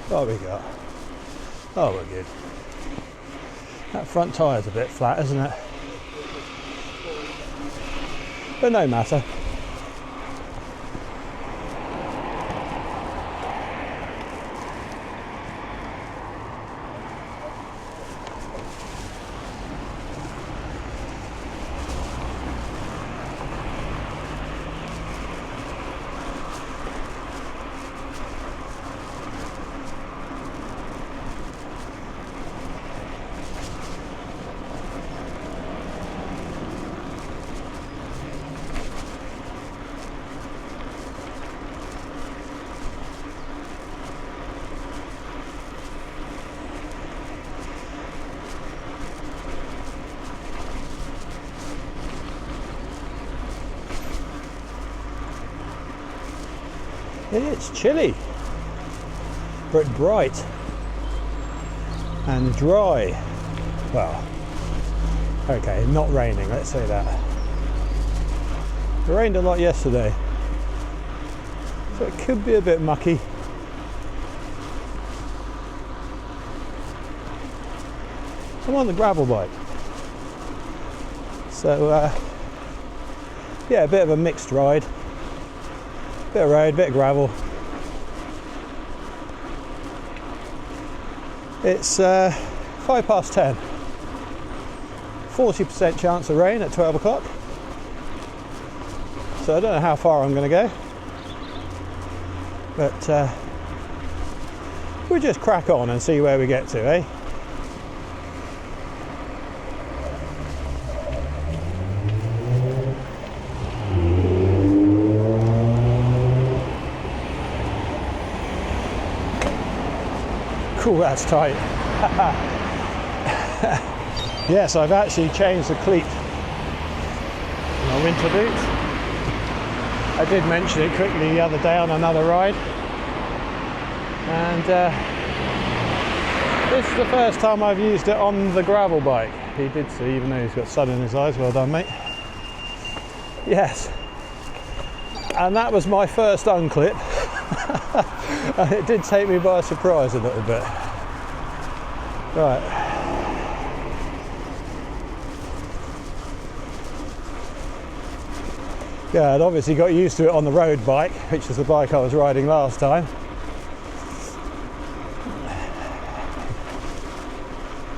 What have we got? Oh, we're good. That front tyre's a bit flat, isn't it? But no matter. It's chilly, but bright and dry. Well, okay, not raining, let's say that. It rained a lot yesterday, so it could be a bit mucky. I'm on the gravel bike, so yeah, a bit of a mixed ride. Bit of road, bit of gravel. It's 10:05. 40% chance of rain at 12 o'clock. So I don't know how far I'm going to go. But we'll just crack on and see where we get to, eh? Cool, that's tight. Yes, I've actually changed the cleat in my winter boots. I did mention it quickly the other day on another ride. And this is the first time I've used it on the gravel bike. He did see, even though he's got sun in his eyes. Well done, mate. Yes. And that was my first unclip. And it did take me by surprise a little bit. Right. Yeah, I'd obviously got used to it on the road bike, which is the bike I was riding last time.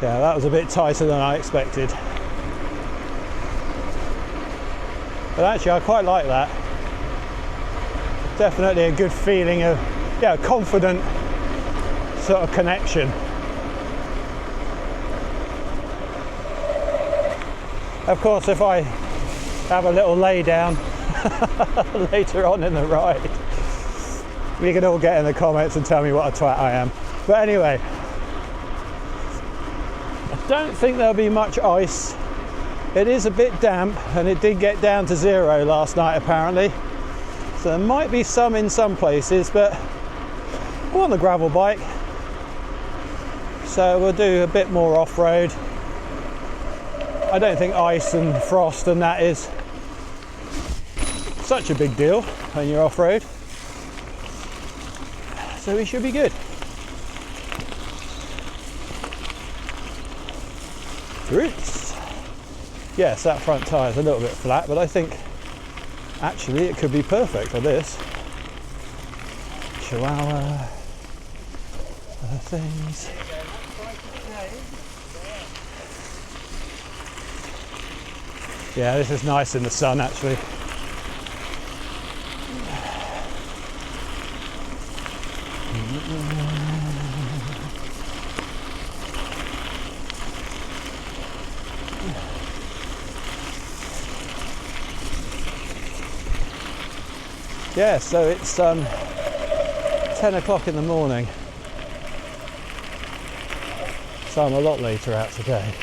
Yeah, that was a bit tighter than I expected. But actually I quite like that. Definitely a good feeling of, yeah, confident sort of connection. Of course, if I have a little lay down later on in the ride, you can all get in the comments and tell me what a twat I am. But anyway, I don't think there'll be much ice. It is a bit damp and it did get down to 0 last night apparently. So there might be some in some places, but we're on the gravel bike. So we'll do a bit more off-road. I don't think ice and frost and that is such a big deal when you're off-road. So we should be good. Roots. Yes, that front tyre is a little bit flat, but I think actually it could be perfect for this. Chihuahua. Other things. Yeah, this is nice in the sun actually. Yeah, so it's 10 o'clock in the morning, so I'm a lot later out today.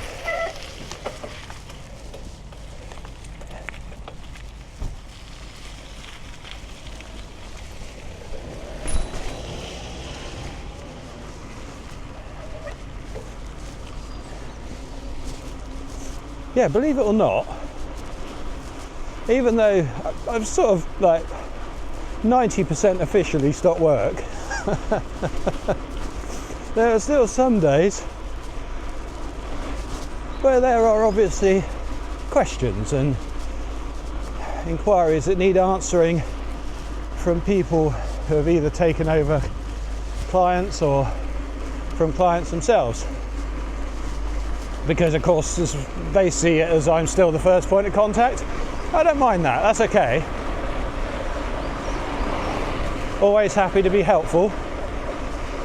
Yeah, believe it or not, even though I've sort of like 90% officially stopped work, there are still some days where there are obviously questions and inquiries that need answering from people who have either taken over clients or from clients themselves, because of course they see it as I'm still the first point of contact. I don't mind that, that's okay. Always happy to be helpful,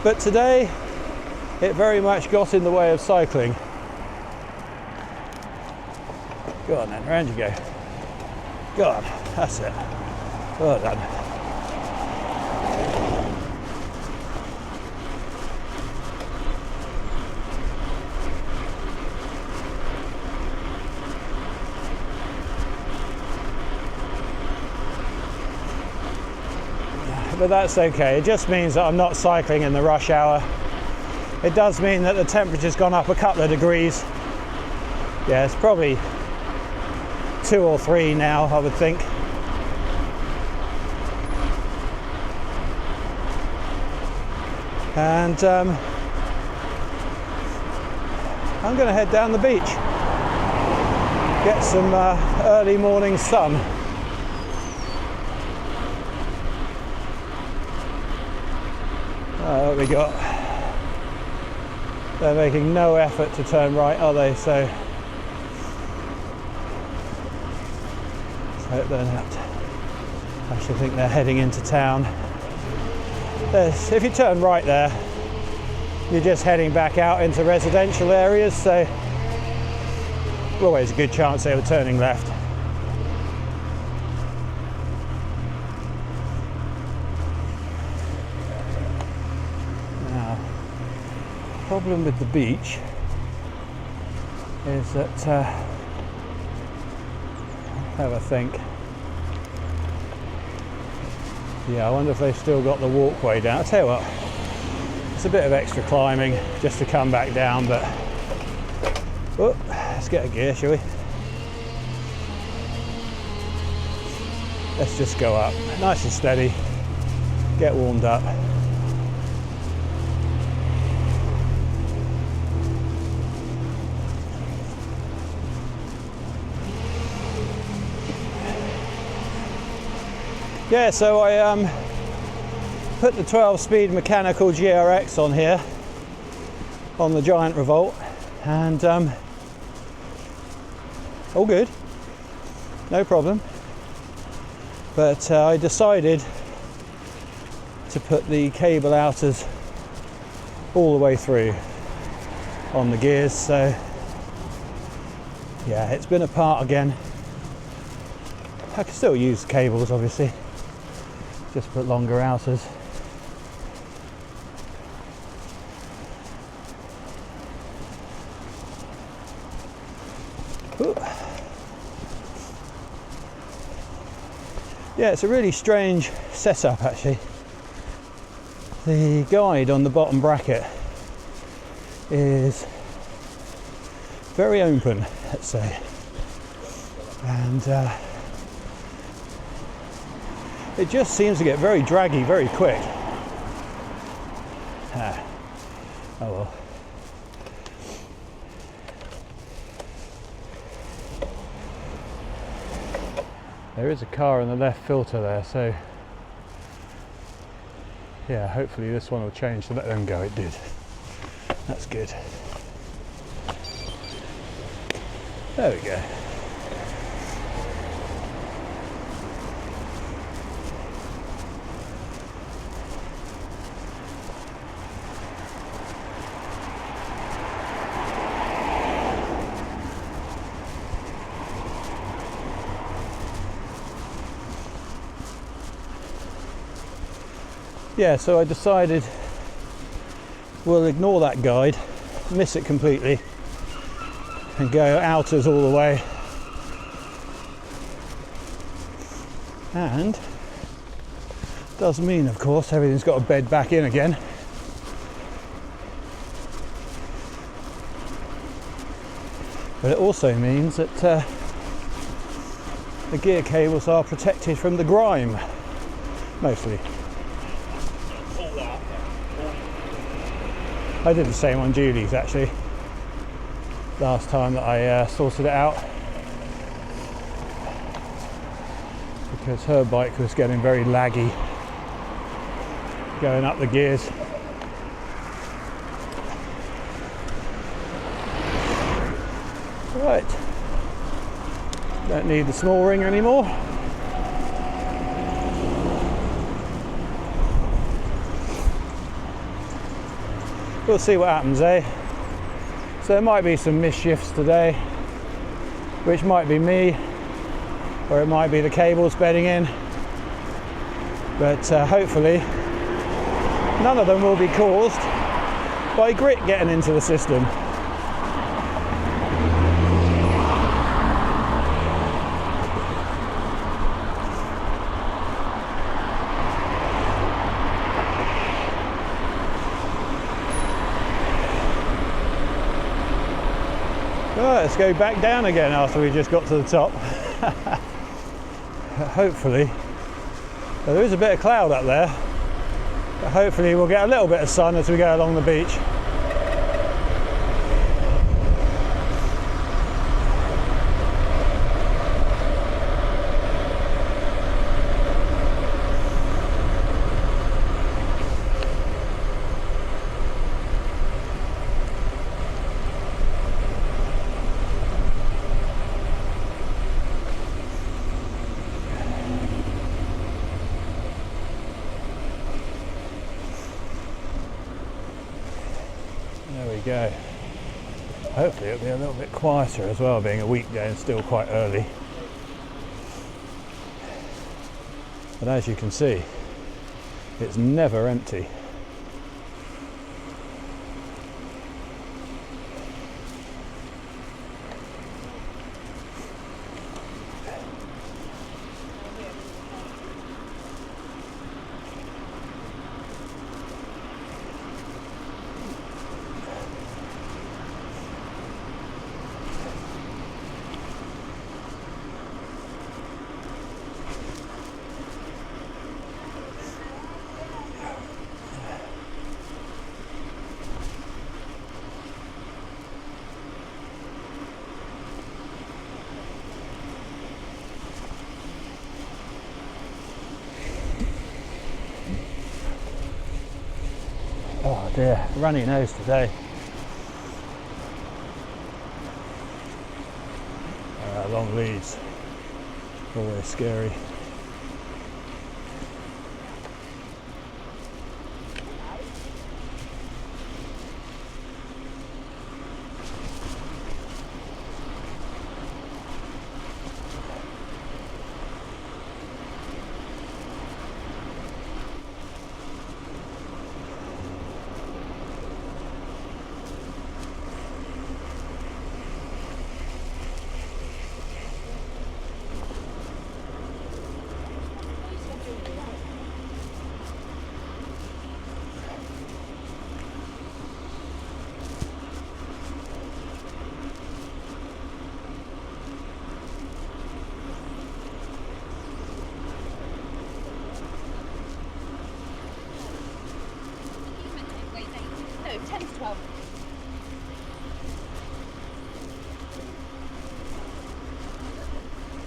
but today it very much got in the way of cycling. Go on then, round you go. Go on, that's it. Well done. But that's okay, it just means that I'm not cycling in the rush hour. It does mean that the temperature's gone up a couple of degrees. Yeah, it's probably 2 or 3 now, I would think. And I'm going to head down the beach, get some early morning sun. What have we got? They're making no effort to turn right, are they? So they're not. I actually think they're heading into town. If you turn right there, you're just heading back out into residential areas, so always a good chance they were turning left. Now, the problem with the beach is that have a think. Yeah, I wonder if they've still got the walkway down. I'll tell you what, it's a bit of extra climbing just to come back down, but oh, let's get a gear, shall we? Let's just go up, nice and steady, get warmed up. Yeah, so I put the 12-speed mechanical GRX on here, on the Giant Revolt, and all good, no problem. But I decided to put the cable outers all the way through on the gears, so yeah, it's been apart again. I can still use the cables, obviously. Just put longer outers. Ooh. Yeah, it's a really strange setup actually. The guide on the bottom bracket is very open, let's say, and it just seems to get very draggy very quick. Oh well. There is a car in the left filter there, so yeah, hopefully this one will change to let them go. It did. That's good. There we go. Yeah, so I decided we'll ignore that guide, miss it completely, and go outers all the way. And does mean, of course, everything's got to bed back in again. But it also means that the gear cables are protected from the grime, mostly. I did the same on Julie's actually, last time that I sorted it out, because her bike was getting very laggy going up the gears. Right, don't need the small ring anymore. We'll see what happens, eh? So there might be some misshifts today, which might be me, or it might be the cables bedding in, but hopefully none of them will be caused by grit getting into the system. Right, let's go back down again after we just got to the top. Hopefully, well, there is a bit of cloud up there, but hopefully we'll get a little bit of sun as we go along the beach. Go. Hopefully it'll be a little bit quieter as well, being a weekday and still quite early. But as you can see, it's never empty. Oh dear, runny nose today. Long leads, always scary.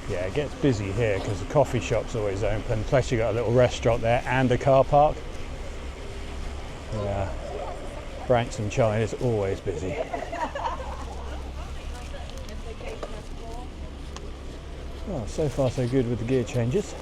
Yeah, it gets busy here because the coffee shop's always open, plus you got a little restaurant there and a car park. Yeah, Branksome Chine is always busy. Oh, so far so good with the gear changes.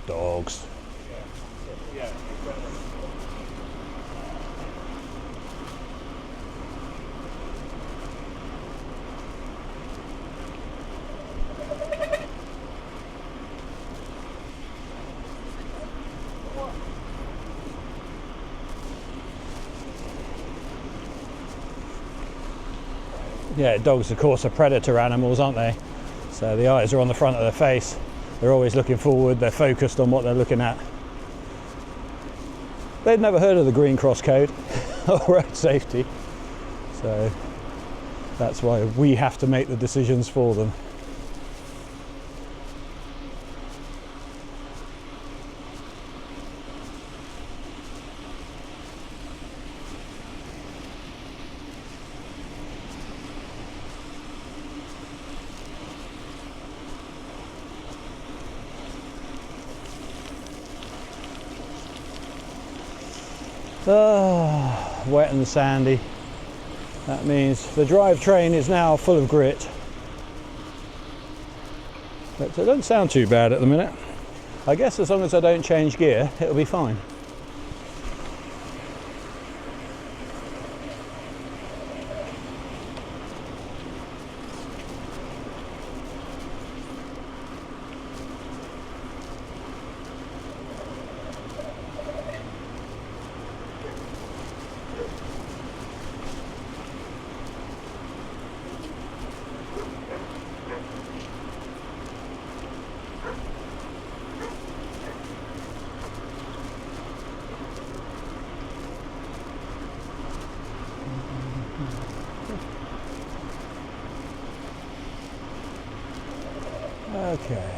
Dogs. Yeah, dogs of course are predator animals, aren't they? So the eyes are on the front of their face. They're always looking forward, they're focused on what they're looking at. They've never heard of the Green Cross Code or road safety. So that's why we have to make the decisions for them. Wet and sandy. That means the drivetrain is now full of grit. But it doesn't sound too bad at the minute. I guess as long as I don't change gear, it'll be fine. Okay.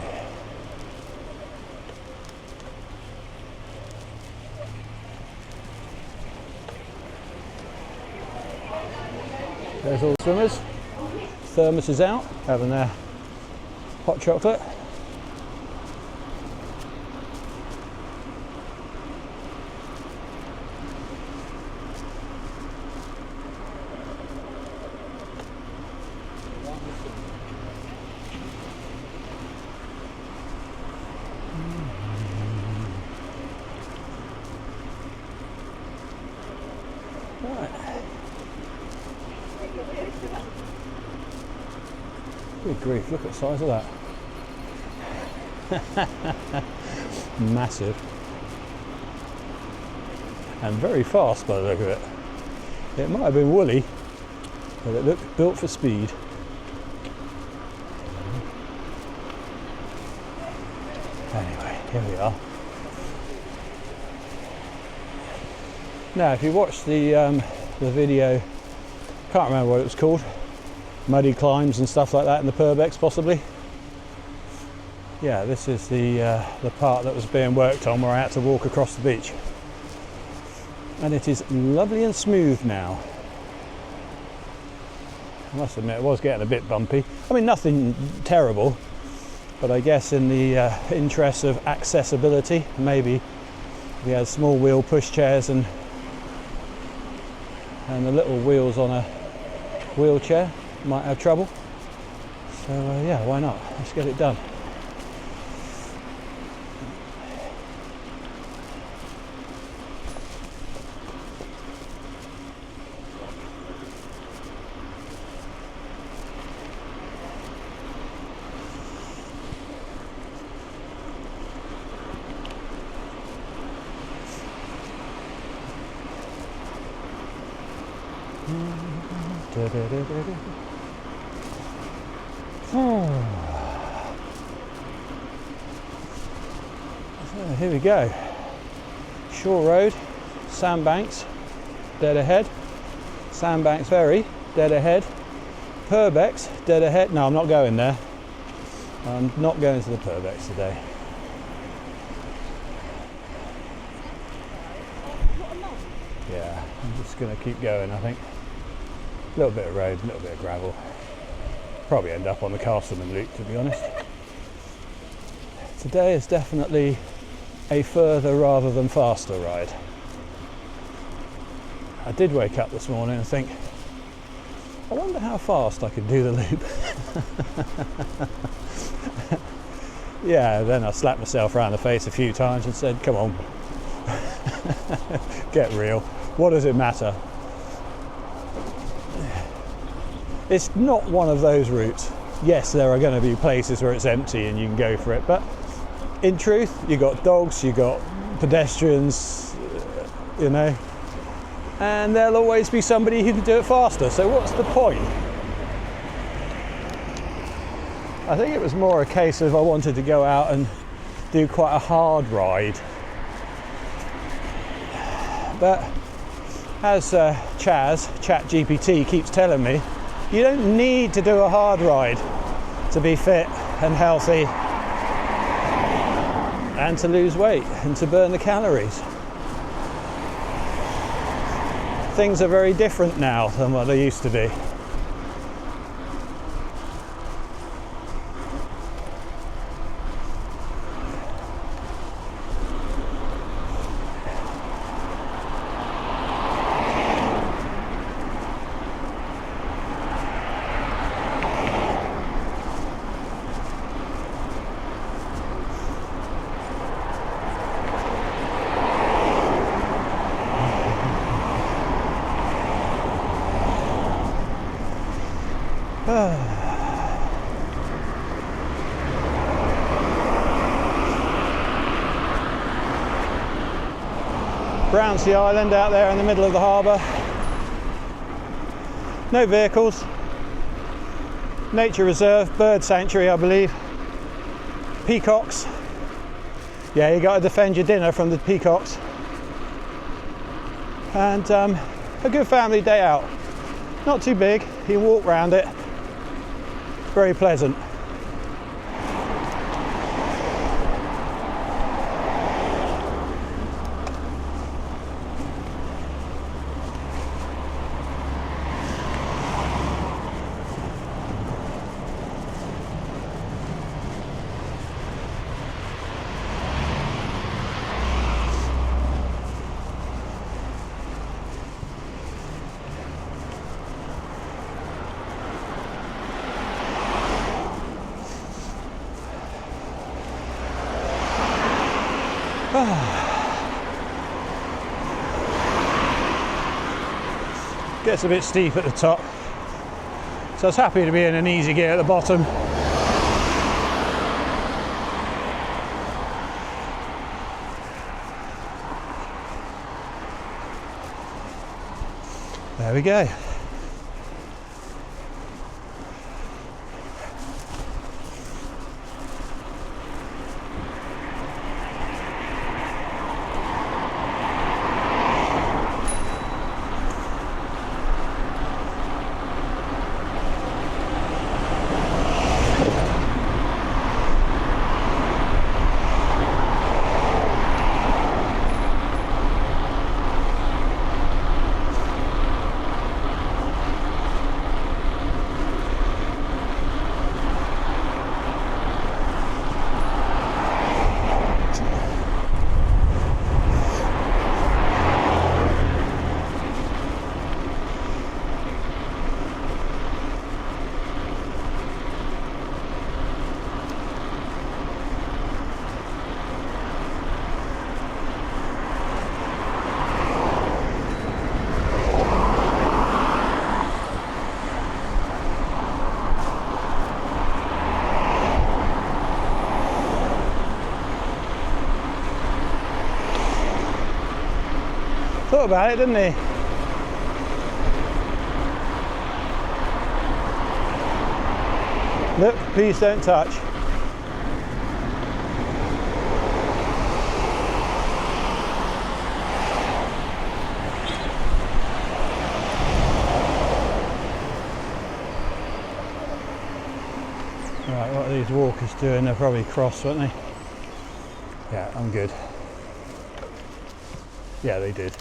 There's all the swimmers. Thermos is out, having their hot chocolate. Good grief, look at the size of that. Massive. And very fast by the look of it. It might have been woolly, but it looked built for speed. Anyway, here we are. Now, if you watch the video, can't remember what it was called, muddy climbs and stuff like that in the Purbex possibly. Yeah, this is the part that was being worked on where I had to walk across the beach. And it is lovely and smooth now. I must admit it was getting a bit bumpy. I mean, nothing terrible, but I guess in the interest of accessibility, maybe we had small wheel pushchairs and the little wheels on a wheelchair might have trouble. So yeah, why not? Let's get it done. So here we go. Shore Road, Sandbanks, dead ahead. Sandbanks Ferry, dead ahead. Purbex, dead ahead. No, I'm not going there. I'm not going to the Purbex today. Yeah, I'm just going to keep going, I think. A little bit of road, a little bit of gravel. Probably end up on the Castleman loop, to be honest. Today is definitely a further rather than faster ride. I did wake up this morning and think, I wonder how fast I could do the loop. Yeah, then I slapped myself around the face a few times and said, come on, get real. What does it matter? It's not one of those routes. Yes, there are going to be places where it's empty and you can go for it, but in truth, you've got dogs, you've got pedestrians, you know, and there'll always be somebody who can do it faster. So what's the point? I think it was more a case of I wanted to go out and do quite a hard ride. But as ChatGPT keeps telling me, you don't need to do a hard ride to be fit and healthy and to lose weight and to burn the calories. Things are very different now than what they used to be. Brownsea Island out there in the middle of the harbour. No vehicles. Nature reserve, bird sanctuary I believe. Peacocks. Yeah, you got to defend your dinner from the peacocks. And a good family day out. Not too big, you can walk around it. Very pleasant. Gets a bit steep at the top, so I was happy to be in an easy gear at the bottom. There we go. Thought about it, didn't he? Look, please don't touch. Right, what are these walkers doing? They're probably cross, weren't they? Yeah, I'm good. Yeah, they did.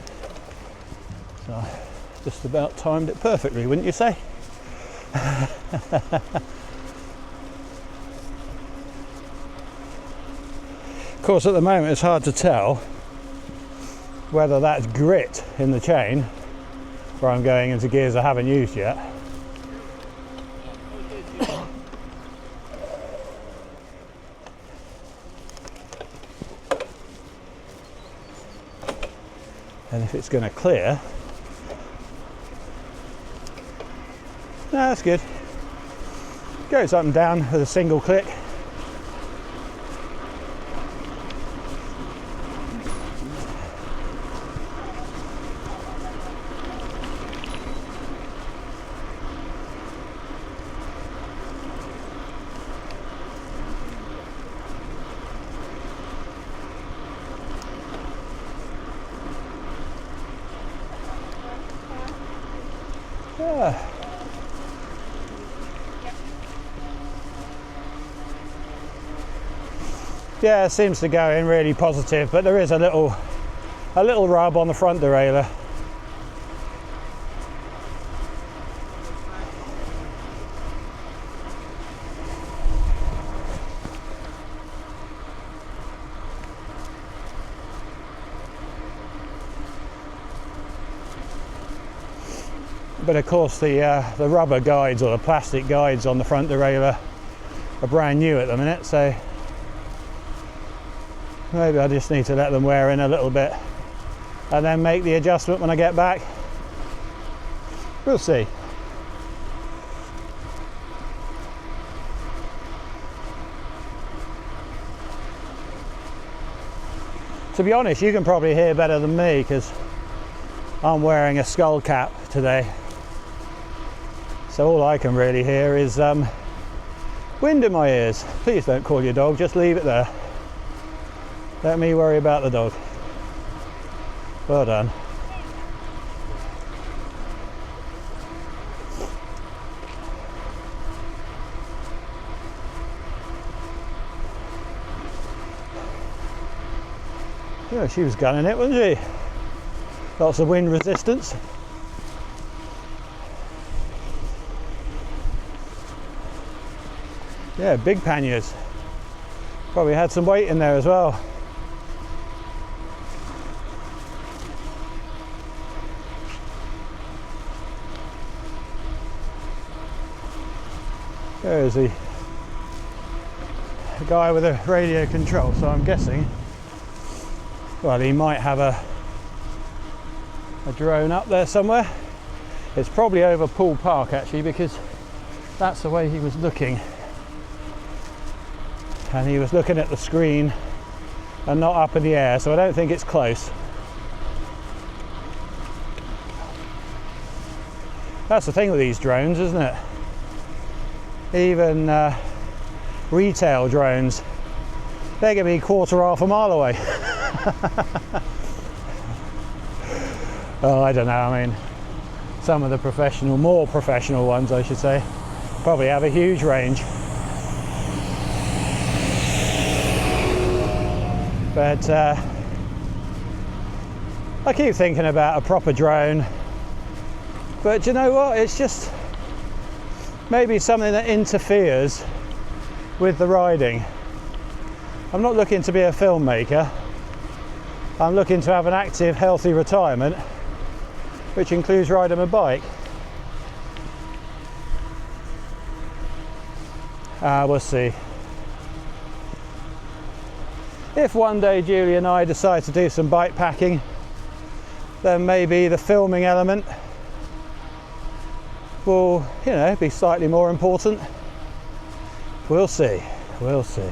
So, just about timed it perfectly, wouldn't you say? Of course, at the moment it's hard to tell whether that's grit in the chain, where I'm going into gears I haven't used yet. And if it's going to clear, no, that's good. Goes up and down with a single click. Yeah, it seems to go in really positive, but there is a little rub on the front derailleur. But of course the rubber guides or the plastic guides on the front derailleur are brand new at the minute, so maybe I just need to let them wear in a little bit and then make the adjustment when I get back. We'll see. To be honest, you can probably hear better than me because I'm wearing a skull cap today. So all I can really hear is wind in my ears. Please don't call your dog, just leave it there. Let me worry about the dog. Well done. Yeah, she was gunning it, wasn't she? Lots of wind resistance. Yeah, big panniers. Probably had some weight in there as well. There's the guy with a radio control, so I'm guessing, well, he might have a drone up there somewhere. It's probably over Poole Park actually, because that's the way he was looking. And he was looking at the screen and not up in the air, so I don't think it's close. That's the thing with these drones, isn't it? Even retail drones, they're going to be half a mile away. Oh, I don't know, I mean, some of the more professional ones I should say, probably have a huge range. But I keep thinking about a proper drone, but you know what, it's just maybe something that interferes with the riding. I'm not looking to be a filmmaker, I'm looking to have an active, healthy retirement, which includes riding a bike. We'll see. If one day Julie and I decide to do some bike packing, then maybe the filming element will, you know, be slightly more important. We'll see, we'll see.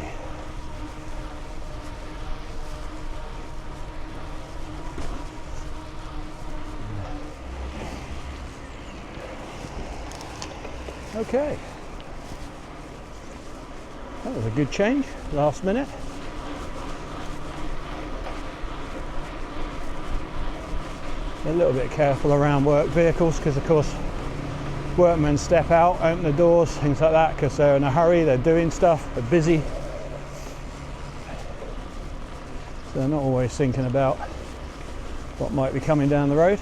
Okay, that was a good change, last minute. A little bit careful around work vehicles because of course workmen step out, open the doors, things like that, because they're in a hurry, they're doing stuff, they're busy. So they're not always thinking about what might be coming down the road.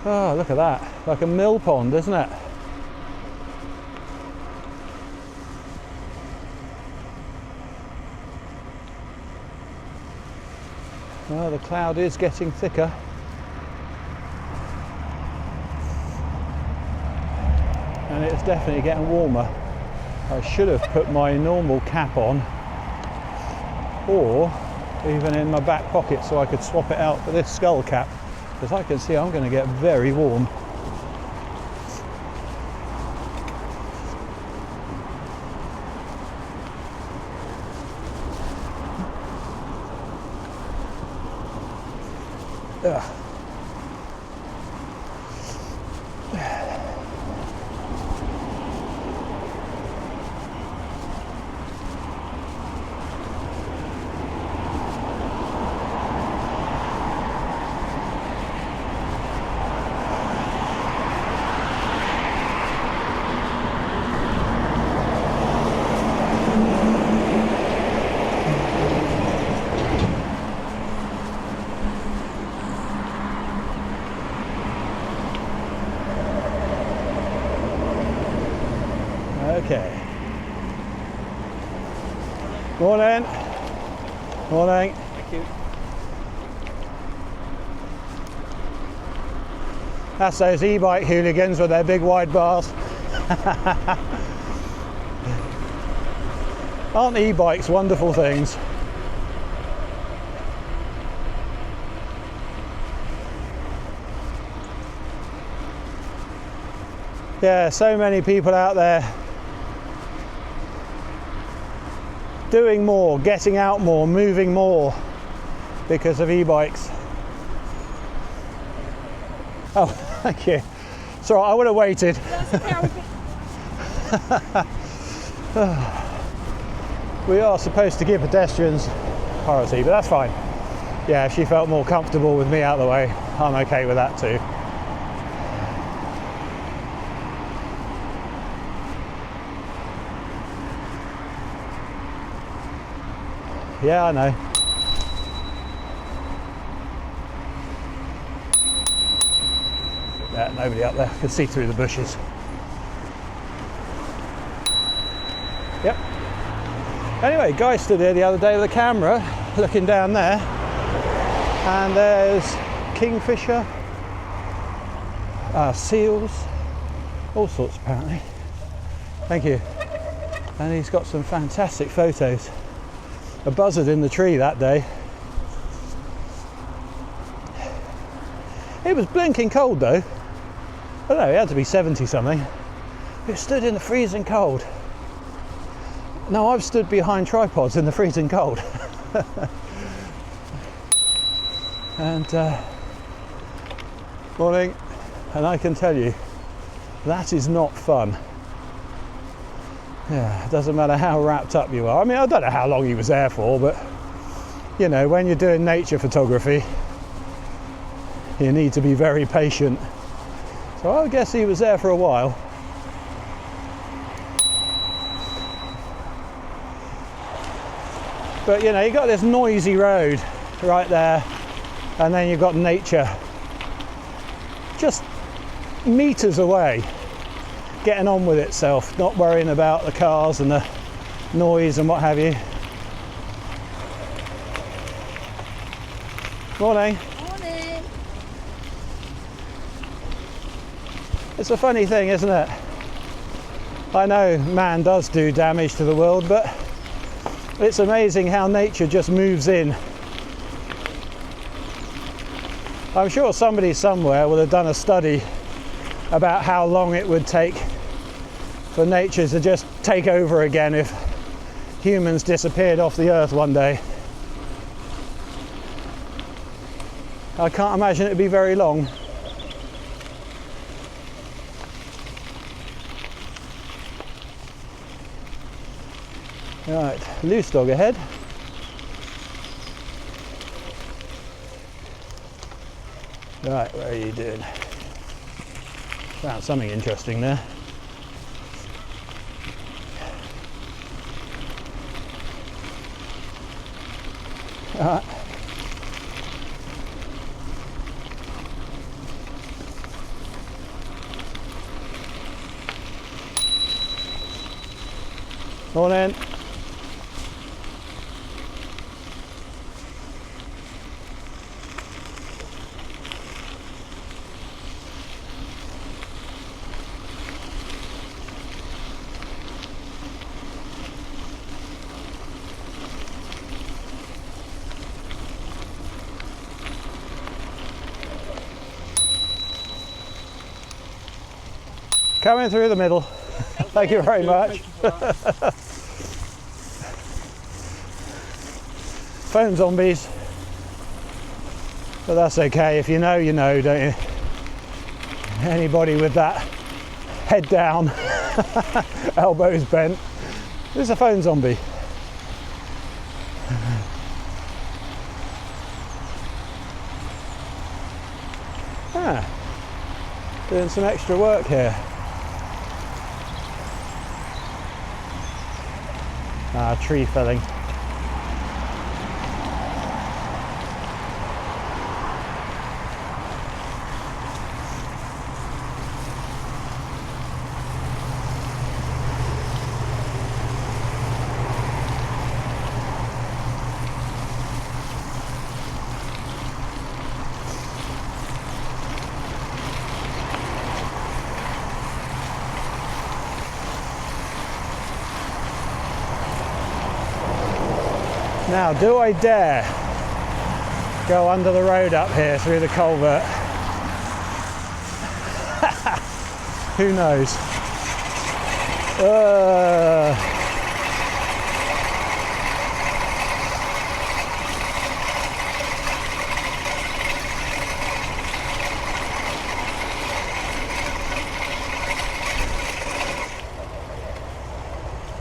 Oh, look at that, like a mill pond, isn't it? Well, the cloud is getting thicker. And it's definitely getting warmer. I should have put my normal cap on, or even in my back pocket so I could swap it out for this skull cap. As I can see, I'm going to get very warm. Ugh. Morning. Thank you. That's those e-bike hooligans with their big wide bars. Aren't e-bikes wonderful things? Yeah, so many people out there doing more, getting out more, moving more because of e-bikes. Oh, thank you. Sorry, I would have waited. We are supposed to give pedestrians priority, but that's fine. Yeah, if she felt more comfortable with me out of the way, I'm okay with that too. Yeah, I know. Yeah, nobody up there. I can see through the bushes. Yep. Anyway, guy stood here the other day with a camera looking down there, and there's kingfisher, seals, all sorts apparently. Thank you. And he's got some fantastic photos. A buzzard in the tree that day. It was blinking cold though. I don't know, it had to be 70 something. It stood in the freezing cold. Now I've stood behind tripods in the freezing cold. And morning, and I can tell you that is not fun. Yeah, it doesn't matter how wrapped up you are. I mean, I don't know how long he was there for, but you know, when you're doing nature photography, you need to be very patient. So I guess he was there for a while. But you know, you've got this noisy road right there, and then you've got nature just meters away, getting on with itself, not worrying about the cars and the noise and what have you. Morning. Morning. It's a funny thing, isn't it? I know man does do damage to the world, but it's amazing how nature just moves in. I'm sure somebody somewhere will have done a study about how long it would take for nature to just take over again if humans disappeared off the earth one day. I can't imagine it'd be very long. Right, loose dog ahead. Right, what are you doing? Found something interesting there. Alright. Morning. Coming through the middle. Thank you very much. Phone zombies. But that's okay. If you know, you know, don't you? Anybody with that head down, elbows bent, this is a phone zombie. Doing some extra work here. Tree felling. Now, do I dare go under the road up here through the culvert? Who knows?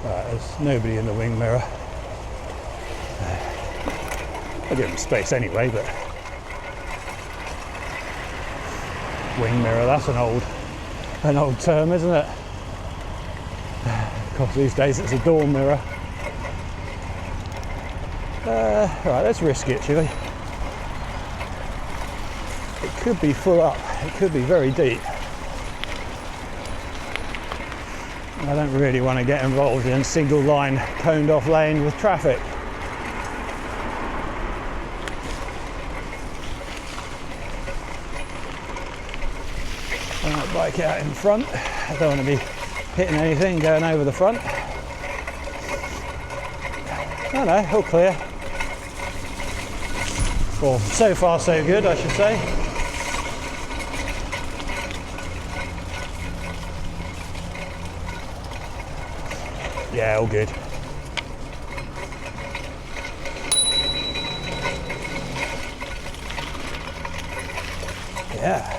Right, there's nobody in the wing mirror. I give them space anyway, but wing mirror, that's an old term, isn't it? Of course, these days it's a door mirror. Right, let's risk it, shall we? It could be full up, it could be very deep. I don't really want to get involved in single line coned off lane with traffic. Bike out in front. I don't want to be hitting anything going over the front. Oh no, all clear. Well, so far so good, I should say. Yeah, all good. Yeah.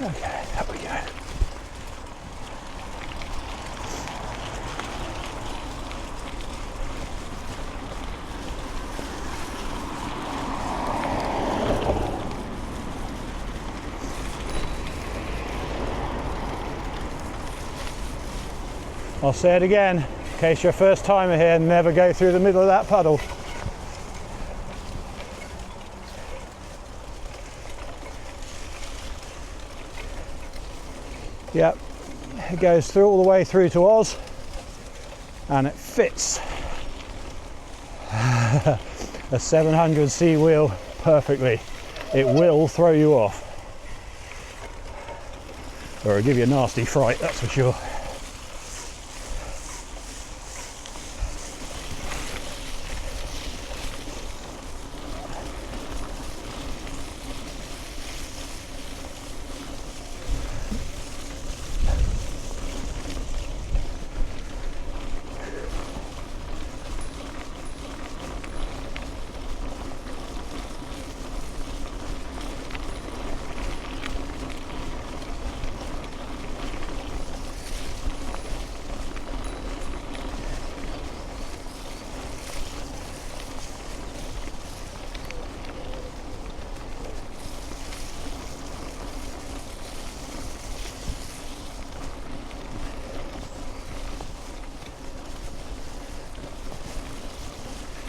Okay, there we go. I'll say it again, in case you're a first timer here, never go through the middle of that puddle. Yep, it goes through all the way through to Oz, and it fits a 700C wheel perfectly. It will throw you off, or it'll give you a nasty fright, that's for sure.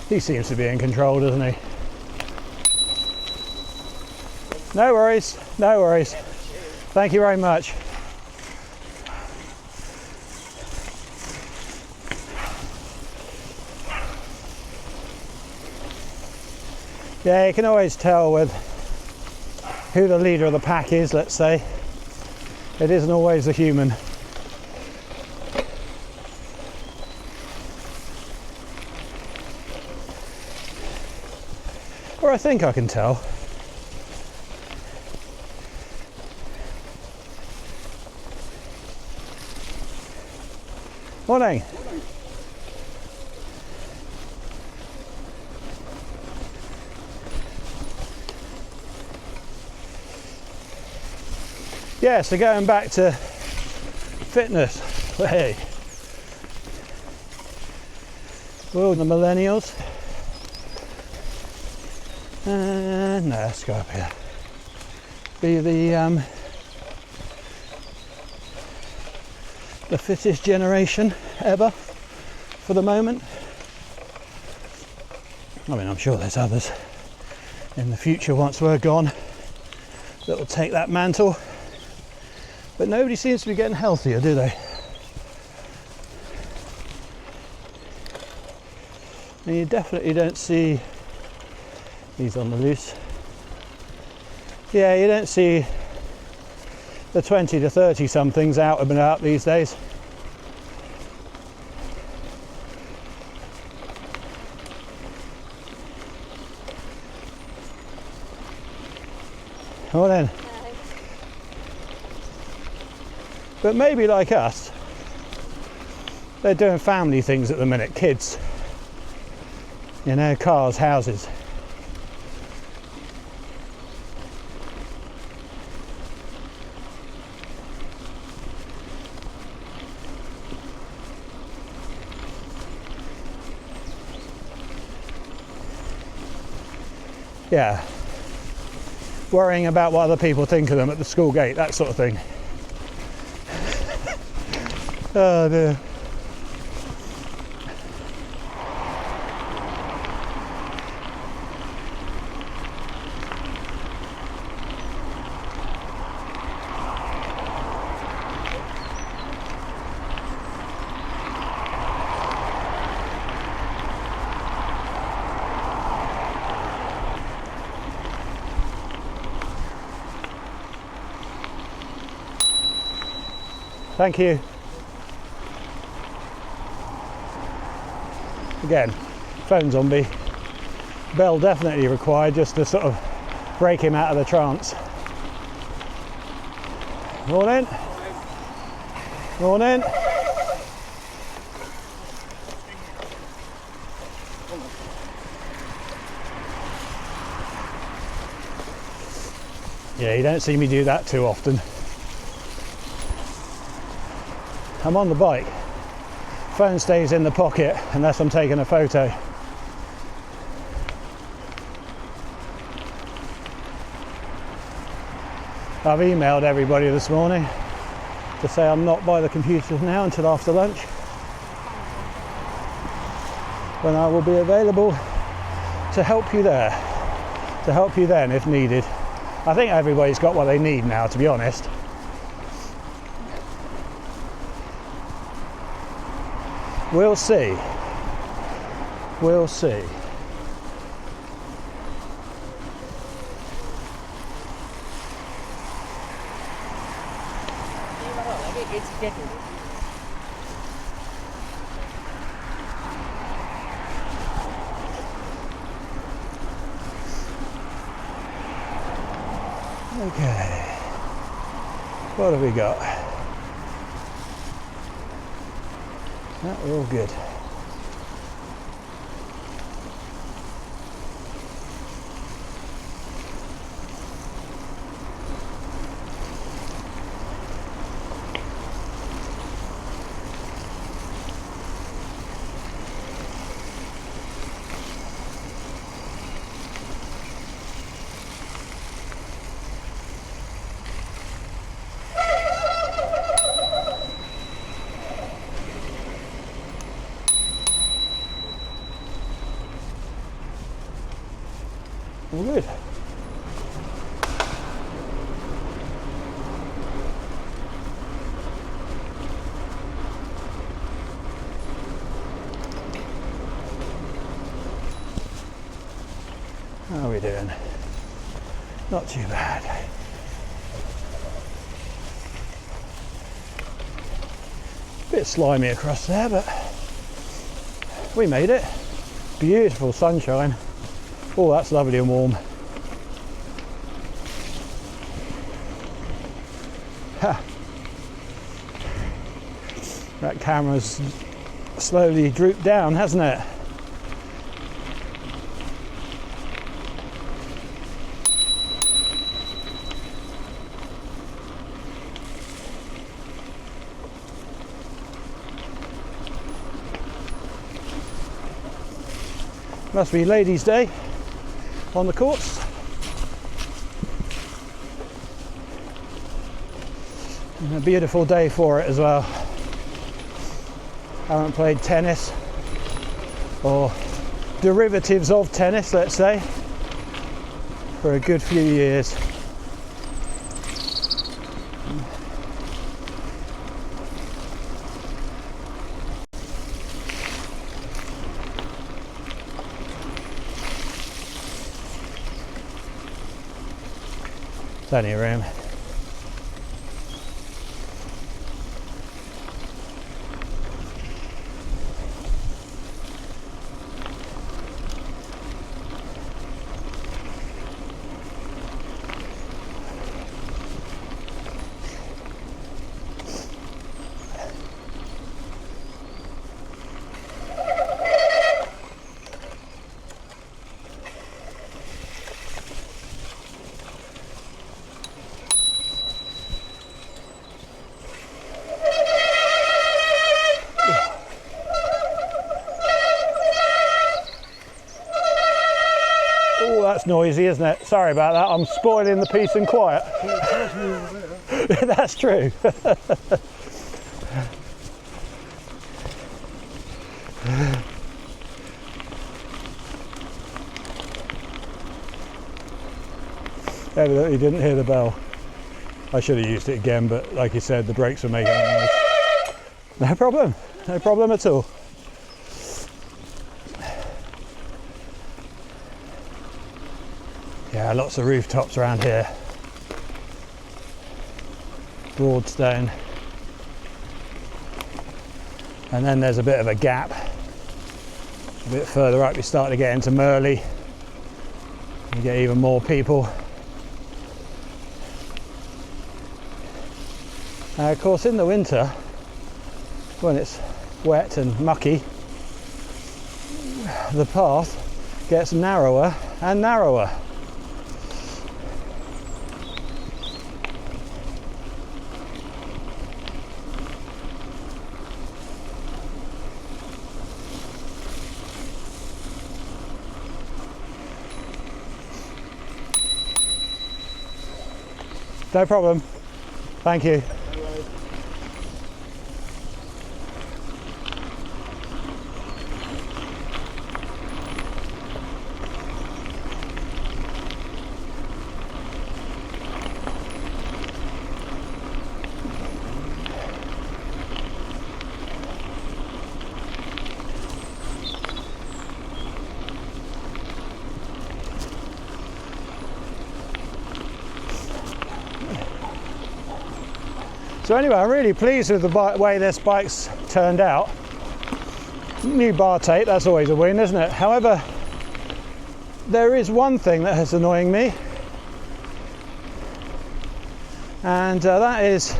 He seems to be in control, doesn't he? No worries, no worries. Thank you very much. Yeah, you can always tell with who the leader of the pack is, let's say. It isn't always the human. Or I think I can tell. Morning. Yeah, so going back to fitness. Hey. Well, the millennials. No, let's go up here. Be the fittest generation ever for the moment. I mean, I'm sure there's others in the future once we're gone that will take that mantle, but nobody seems to be getting healthier, do they? And you definitely don't see, he's on the loose. Yeah, you don't see the 20 to 30 somethings out and about these days. Well then. But maybe like us, they're doing family things at the minute, kids. You know, cars, houses. Yeah. Worrying about what other people think of them at the school gate, that sort of thing. Oh dear. Thank you. Again, phone's on me. Bell definitely required just to sort of break him out of the trance. Morning. Morning. Yeah, you don't see me do that too often. I'm on the bike. Phone stays in the pocket unless I'm taking a photo. I've emailed everybody this morning to say I'm not by the computers now until after lunch, when I will be available to help you there, to help you then if needed. I think everybody's got what they need now, to be honest. We'll see. We'll see. Okay. What have we got? No, we're all good. All good. How are we doing? Not too bad. Bit slimy across there, but we made it. Beautiful sunshine. Oh, that's lovely and warm. Ha. That camera's slowly drooped down, hasn't it? Must be Ladies' Day on the course. And a beautiful day for it as well. I haven't played tennis, or derivatives of tennis, let's say, for a good few years. Plenty of room. That's noisy, isn't it? Sorry about that. I'm spoiling the peace and quiet. That's true. Evidently didn't hear the bell. I should have used it again, but like you said, the brakes were making a noise. No problem. No problem at all. Yeah, lots of rooftops around here. Broadstone. And then there's a bit of a gap. A bit further up you start to get into Merley. You get even more people. Of course in the winter, when it's wet and mucky, the path gets narrower and narrower. No problem. Thank you. So anyway, I'm really pleased with the way this bike's turned out. New bar tape, that's always a win, isn't it? However, there is one thing that is annoying me, and that is,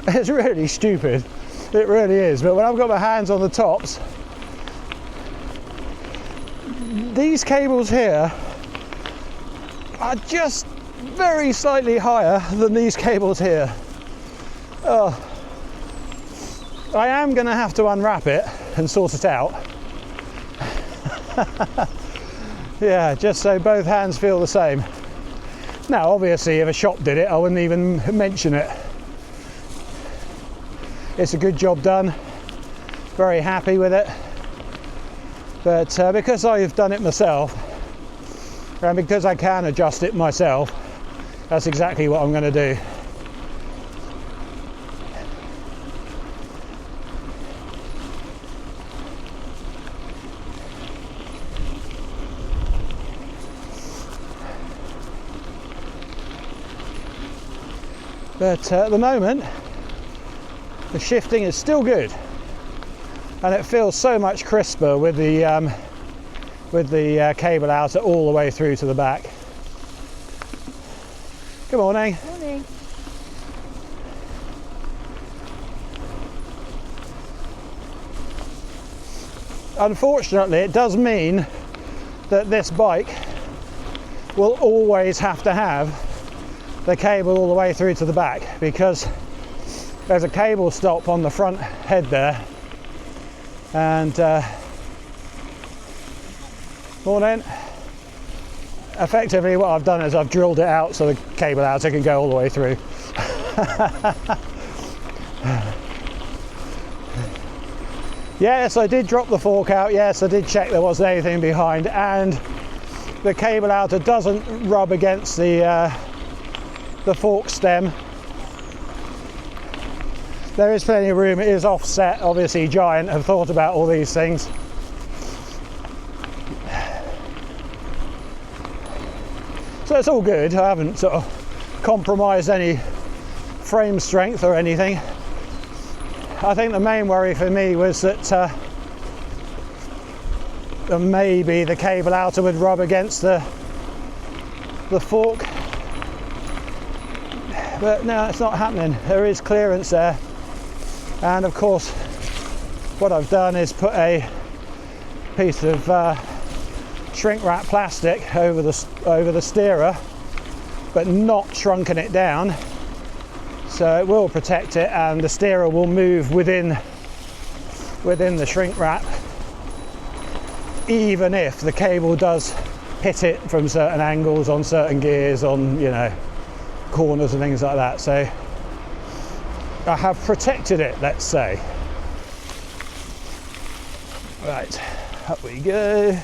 it's really stupid, it really is, but when I've got my hands on the tops, these cables here are just very slightly higher than these cables here. Oh, I am going to have to unwrap it and sort it out. Yeah, just so both hands feel the same. Now obviously if a shop did it I wouldn't even mention it. It's a good job done, very happy with it, but because I've done it myself and because I can adjust it myself, that's exactly what I'm going to do. But at the moment, the shifting is still good, and it feels so much crisper with the cable outer all the way through to the back. Good morning. Morning. Unfortunately, it does mean that this bike will always have to have the cable all the way through to the back, because there's a cable stop on the front head there, and morning. Effectively what I've done is I've drilled it out so the cable outer can go all the way through. Yes, I did drop the fork out. Yes, I did check there wasn't anything behind, and the cable outer doesn't rub against the fork stem. There is plenty of room. It is offset. Obviously Giant have thought about all these things. So it's all good. I haven't sort of compromised any frame strength or anything. I think the main worry for me was that maybe the cable outer would rub against the fork, but no, it's not happening. There is clearance there, and of course what I've done is put a piece of shrink wrap plastic over the steerer, but not shrunken it down, so it will protect it and the steerer will move within the shrink wrap, even if the cable does hit it from certain angles on certain gears, on, you know, corners and things like that. So I have protected it, let's say. Right, up we go.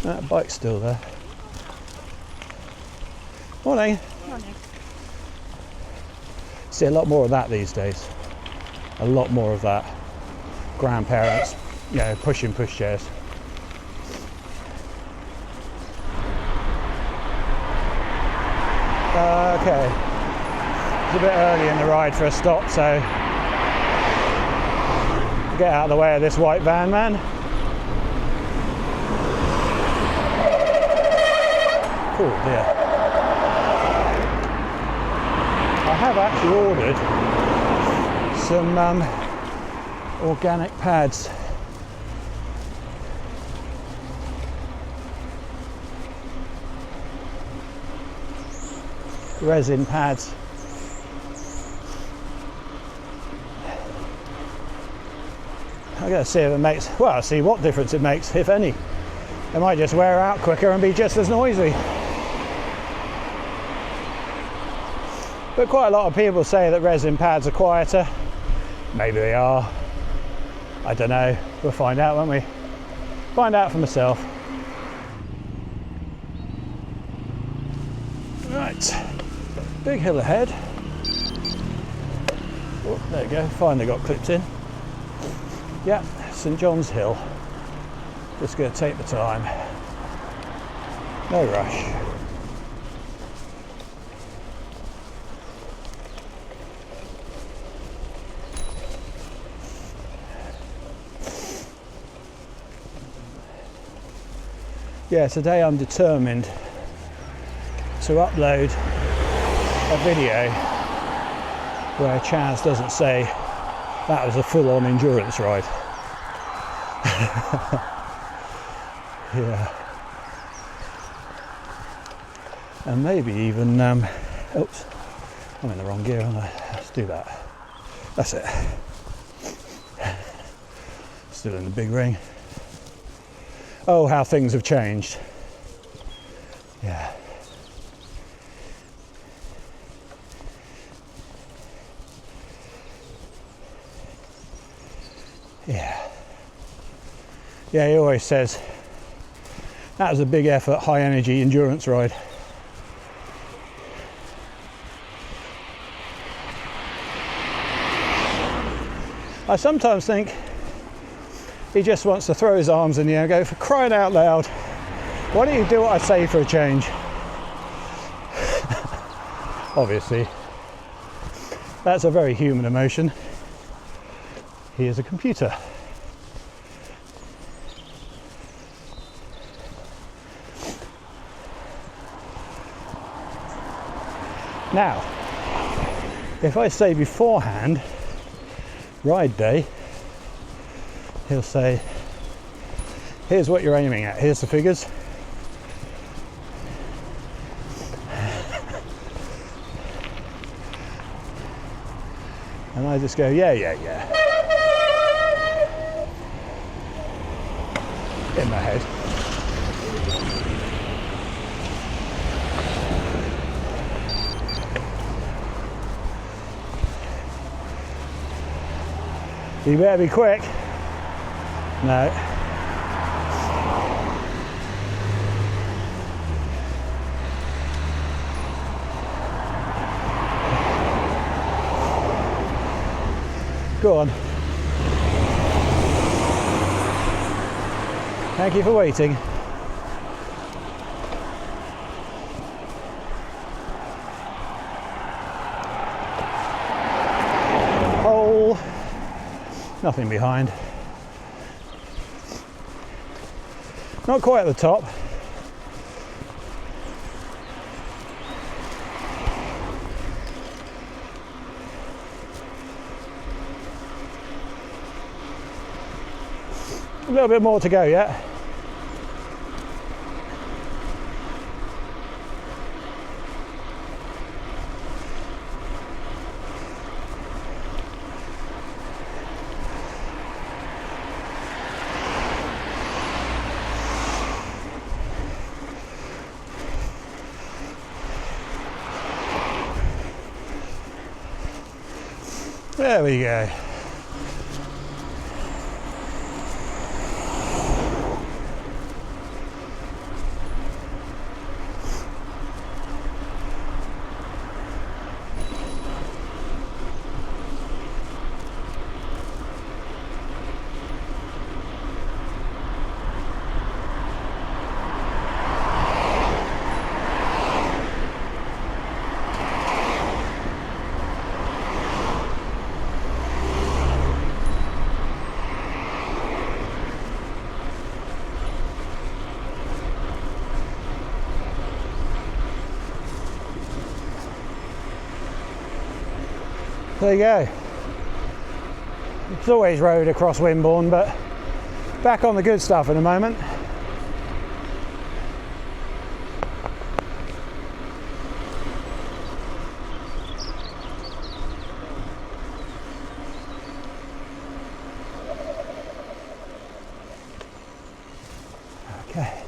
That bike's still there. Morning. Morning. See a lot more of that these days. A lot more of that. Grandparents, you know, pushing pushchairs. Okay. It's a bit early in the ride for a stop, so get out of the way of this white van man. Oh dear. I have actually ordered some organic pads. Resin pads. I'm going to see if it makes, well, see what difference it makes, if any. It might just wear out quicker and be just as noisy. But quite a lot of people say that resin pads are quieter. Maybe they are. I don't know. We'll find out, won't we? Find out for myself. Right. Big hill ahead. Oh, there you go. Finally got clipped in. Yeah, St John's Hill. Just going to take the time. No rush. Yeah, today I'm determined to upload a video where Chaz doesn't say that was a full-on endurance ride. Yeah. And maybe even, oops, I'm in the wrong gear, aren't I? Let's do that. That's it. Still in the big ring. Oh, how things have changed. Yeah. Yeah. Yeah, he always says that was a big effort, high energy endurance ride. I sometimes think he just wants to throw his arms in the air and go, for crying out loud, why don't you do what I say for a change? Obviously, that's a very human emotion. He is a computer. Now, if I say beforehand, ride day, he'll say, here's what you're aiming at, here's the figures. And I just go, yeah. In my head. You better be quick. No. Go on. Thank you for waiting. Nothing behind. Not quite at the top. A little bit more to go yet. There we go. There you go. It's always road across Wimborne, but back on the good stuff in a moment. Okay.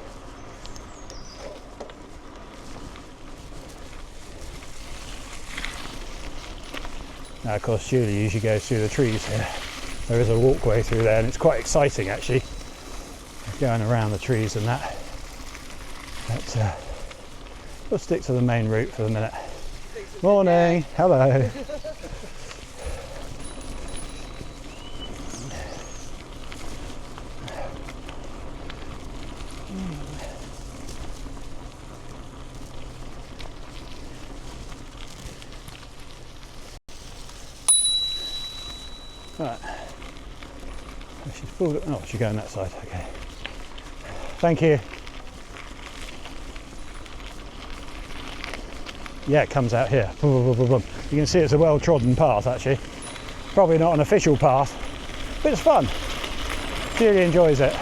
Now, of course, Julie usually goes through the trees here. There is a walkway through there, and it's quite exciting actually, going around the trees and that. But we'll stick to the main route for the minute. Morning, hello. Right, she's pulled it. Oh, she's going that side. Okay. Thank you. Yeah, it comes out here. Boom, boom, boom, boom. You can see it's a well-trodden path actually. Probably not an official path, but it's fun. Julie enjoys it.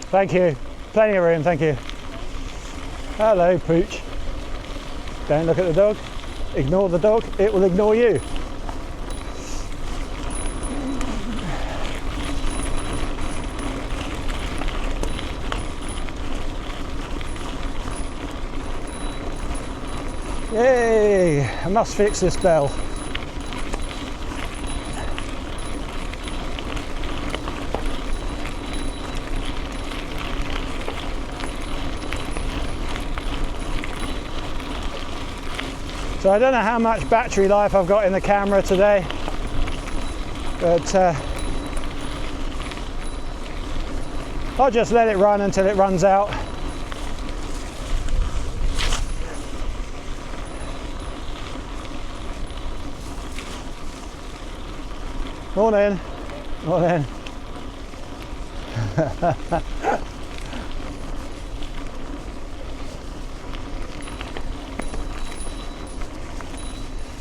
Thank you. Plenty of room, thank you. Hello, Pooch. Don't look at the dog. Ignore the dog, it will ignore you. Yay! I must fix this bell. So I don't know how much battery life I've got in the camera today, but I'll just let it run until it runs out. Morning. Morning.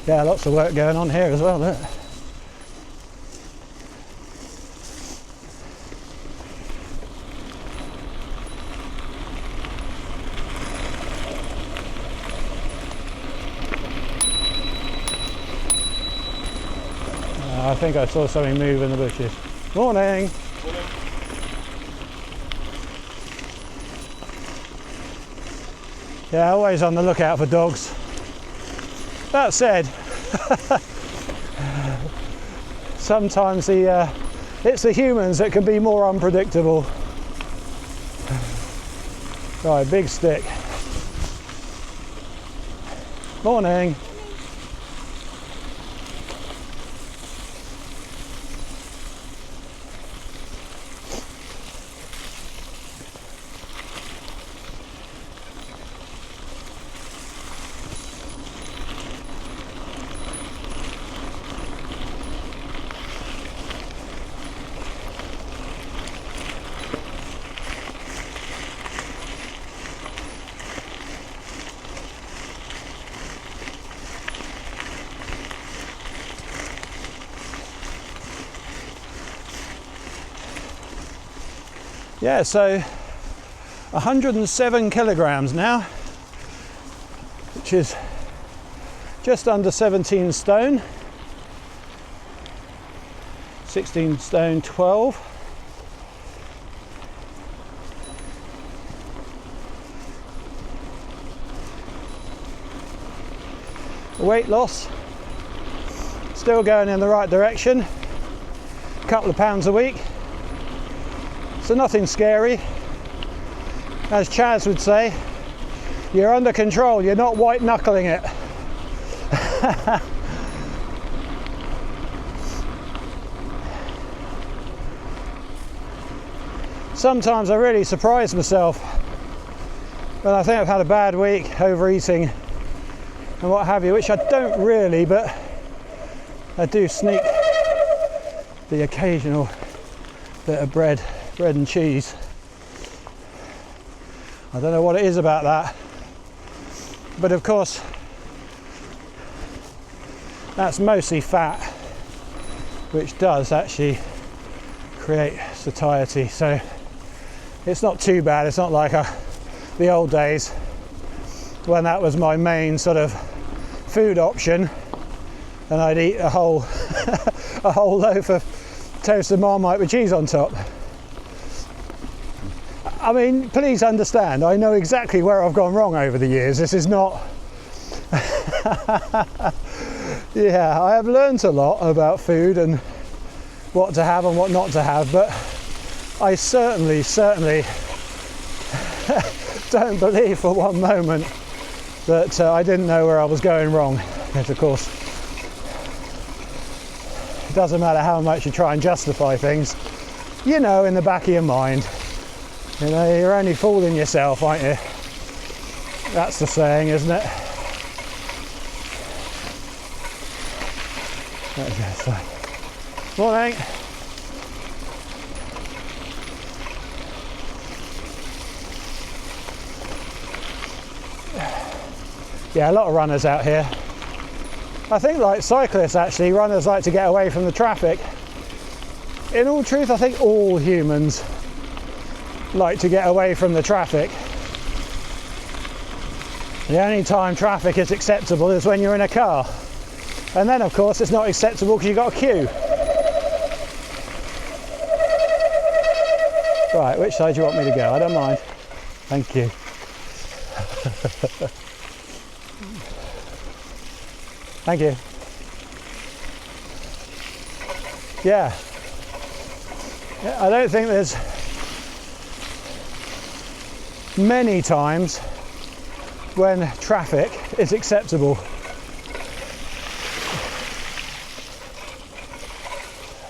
Yeah, lots of work going on here as well, look. I think I saw something move in the bushes. Morning! Morning. Yeah, always on the lookout for dogs. That said, sometimes it's the humans that can be more unpredictable. Right, big stick. Morning. Yeah, so 107 kilograms now, which is just under 17 stone, 16 stone 12. Weight loss, still going in the right direction, a couple of pounds a week. So nothing scary. As Chaz would say, you're under control, you're not white knuckling it. Sometimes I really surprise myself when I think I've had a bad week, overeating and what have you, which I don't really, but I do sneak the occasional bit of bread and cheese. I don't know what it is about that, but of course that's mostly fat, which does actually create satiety, so it's not too bad. It's not like the old days when that was my main sort of food option and I'd eat a whole a whole loaf of toasted Marmite with cheese on top. I mean, please understand, I know exactly where I've gone wrong over the years. This is not... Yeah, I have learnt a lot about food and what to have and what not to have, but I certainly don't believe for one moment that I didn't know where I was going wrong. Because of course, it doesn't matter how much you try and justify things, you know in the back of your mind, you know, you're only fooling yourself, aren't you? That's the saying, isn't it? Okay, so. Morning. Yeah, a lot of runners out here. I think, like cyclists actually, runners like to get away from the traffic. In all truth, I think all humans like to get away from the traffic. The only time traffic is acceptable is when you're in a car. And then of course it's not acceptable because you've got a queue. Right, which side do you want me to go? I don't mind. Thank you. Thank you. Yeah. I don't think there's many times when traffic is acceptable.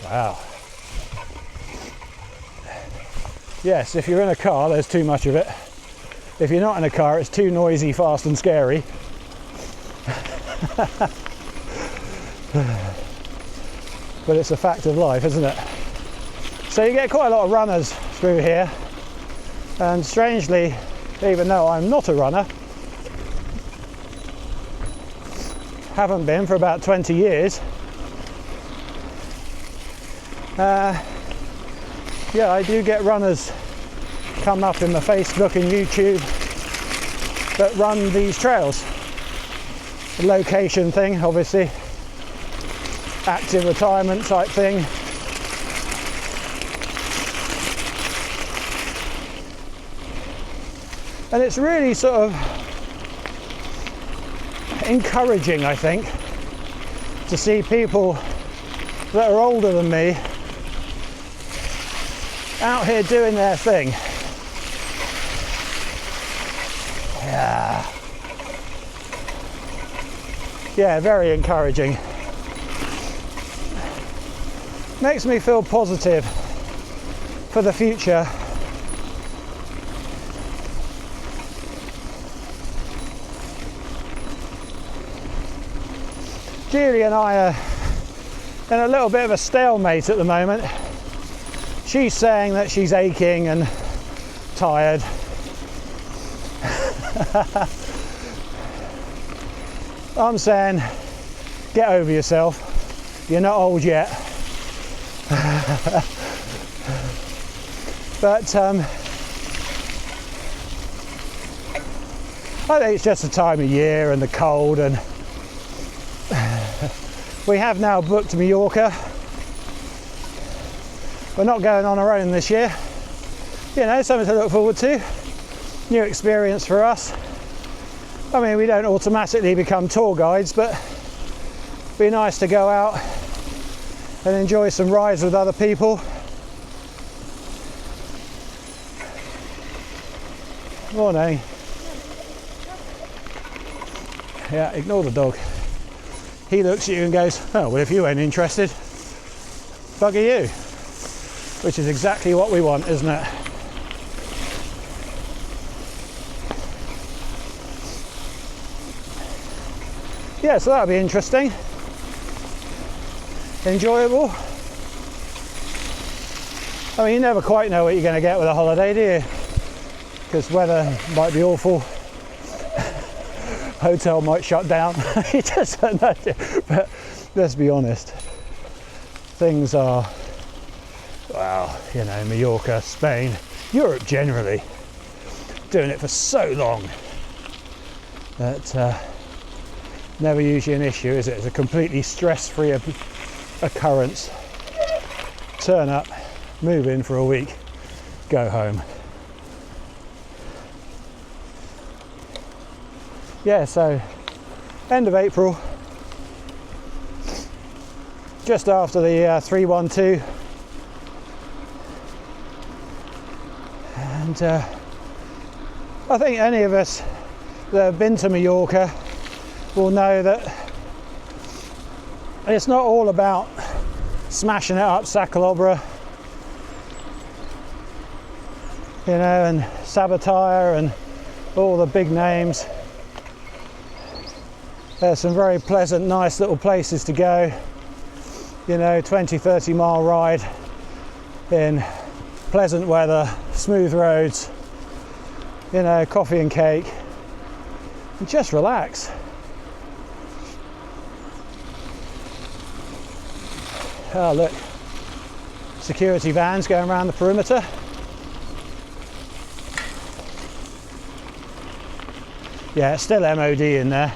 Wow. Yes, if you're in a car, there's too much of it. If you're not in a car, it's too noisy, fast and scary. But it's a fact of life, isn't it? So you get quite a lot of runners through here, and strangely, even though I'm not a runner, haven't been for about 20 years, yeah, I do get runners come up in my Facebook and YouTube that run these trails. A location thing, obviously, active retirement type thing. And it's really sort of encouraging, I think, to see people that are older than me out here doing their thing. Yeah, very encouraging. Makes me feel positive for the future. Julie and I are in a little bit of a stalemate at the moment. She's saying that she's aching and tired. I'm saying, get over yourself. You're not old yet. But I think it's just the time of year and the cold, and we have now booked Mallorca. We're not going on our own this year. You know, something to look forward to. New experience for us. I mean, we don't automatically become tour guides, but it'd be nice to go out and enjoy some rides with other people. Morning. Yeah, ignore the dog. He looks at you and goes, oh, well, if you ain't interested, bugger you. Which is exactly what we want, isn't it? Yeah, so that'll be interesting. Enjoyable. I mean, you never quite know what you're going to get with a holiday, do you? Because weather might be awful. Hotel might shut down. You just don't know. But let's be honest. Things are, well, you know, Mallorca, Spain, Europe generally, doing it for so long that never usually an issue, is it? It's a completely stress-free occurrence. Turn up, move in for a week, go home. Yeah, so end of April, just after the 312, and I think any of us that have been to Mallorca will know that it's not all about smashing it up, Sacalobra, you know, and Sabataya and all the big names. There's some very pleasant, nice little places to go, you know, 20-30 mile ride in pleasant weather, smooth roads, you know, coffee and cake, and just relax. Oh look, security vans going around the perimeter. Yeah, it's still MOD in there.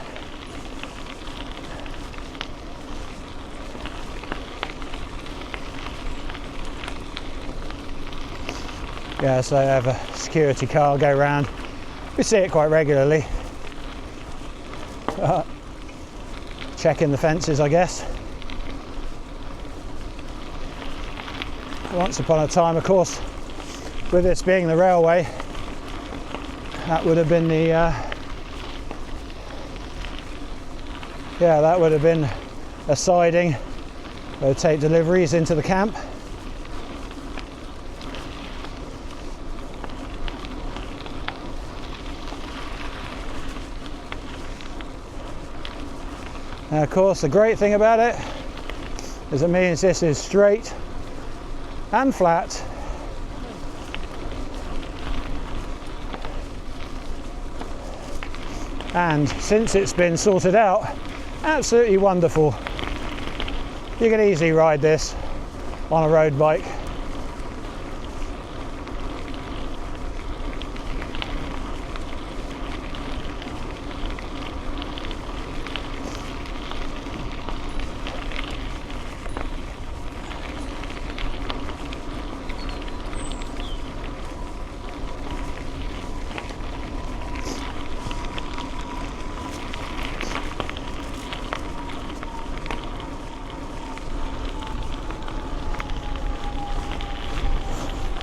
Yeah, so they have a security car go round. We see it quite regularly. Checking the fences, I guess. Once upon a time, of course, with this being the railway, that would have been the yeah, that would have been a siding where they take deliveries into the camp. Now, of course, the great thing about it is it means this is straight and flat, and since it's been sorted out, absolutely wonderful. You can easily ride this on a road bike.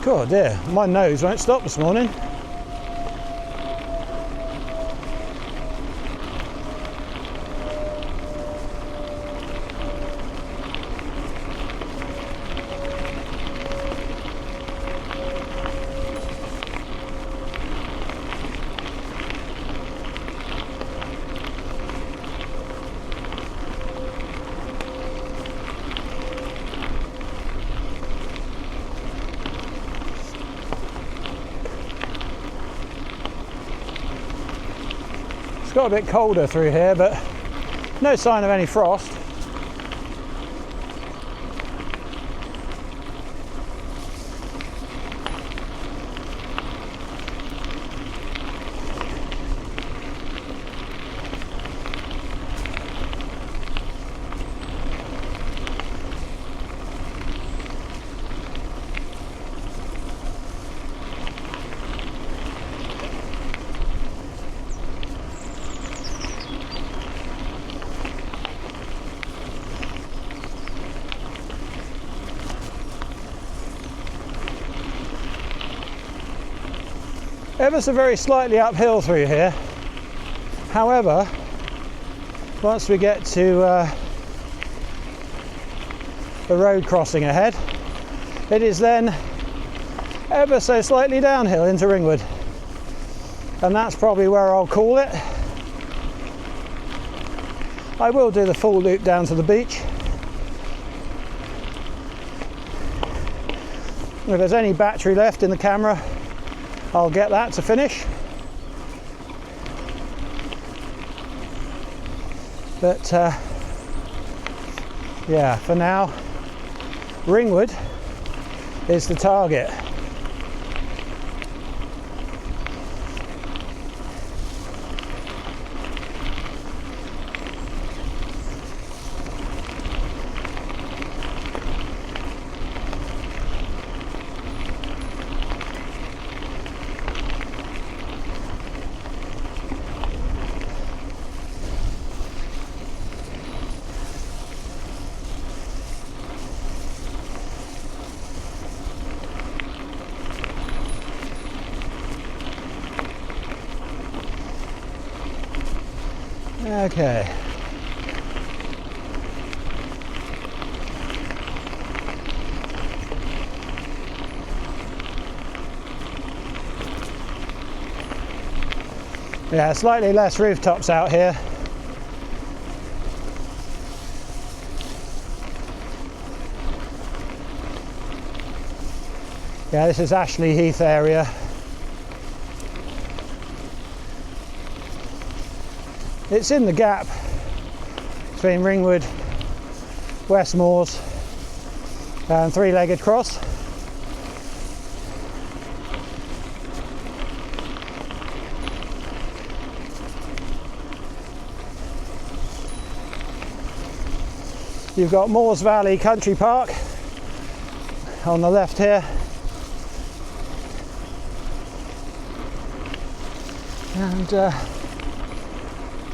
God dear, my nose won't stop this morning. Got a bit colder through here, but no sign of any frost. Ever so very slightly uphill through here. However, once we get to the road crossing ahead, it is then ever so slightly downhill into Ringwood, and that's probably where I'll call it. I will do the full loop down to the beach. If there's any battery left in the camera, I'll get that to finish. But yeah, for now, Ringwood is the target. Okay. Yeah, slightly less rooftops out here. Yeah, this is Ashley Heath area. It's in the gap between Ringwood, Westmoors and Three-Legged Cross. You've got Moores Valley Country Park on the left here. And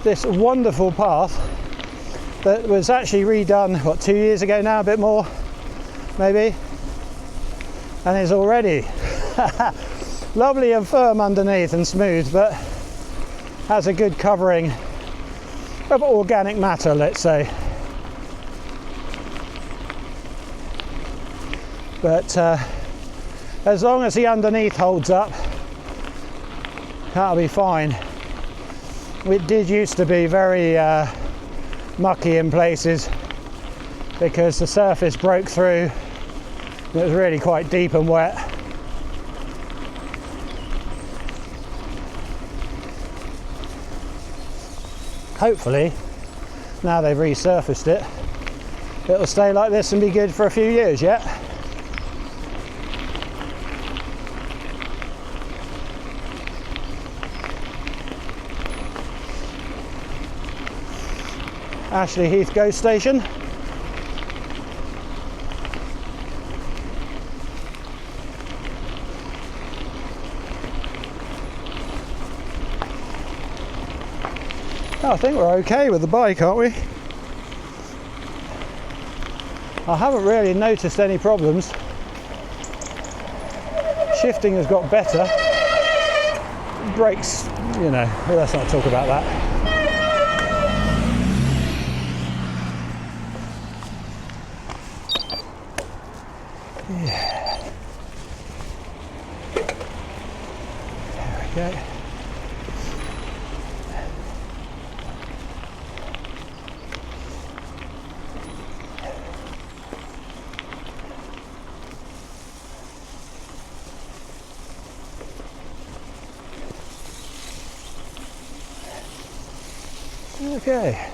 this wonderful path that was actually redone, what, 2 years ago now, a bit more, maybe, and is already lovely and firm underneath and smooth, but has a good covering of organic matter, let's say. But as long as the underneath holds up, that'll be fine. It did used to be very mucky in places because the surface broke through. It was really quite deep and wet. Hopefully, now they've resurfaced it, it'll stay like this and be good for a few years yet. Ashley Heath Ghost Station. I think we're okay with the bike, aren't we? I haven't really noticed any problems. shifting has got better. Brakes, you know, well, let's not talk about that. Yeah. There we go. Okay.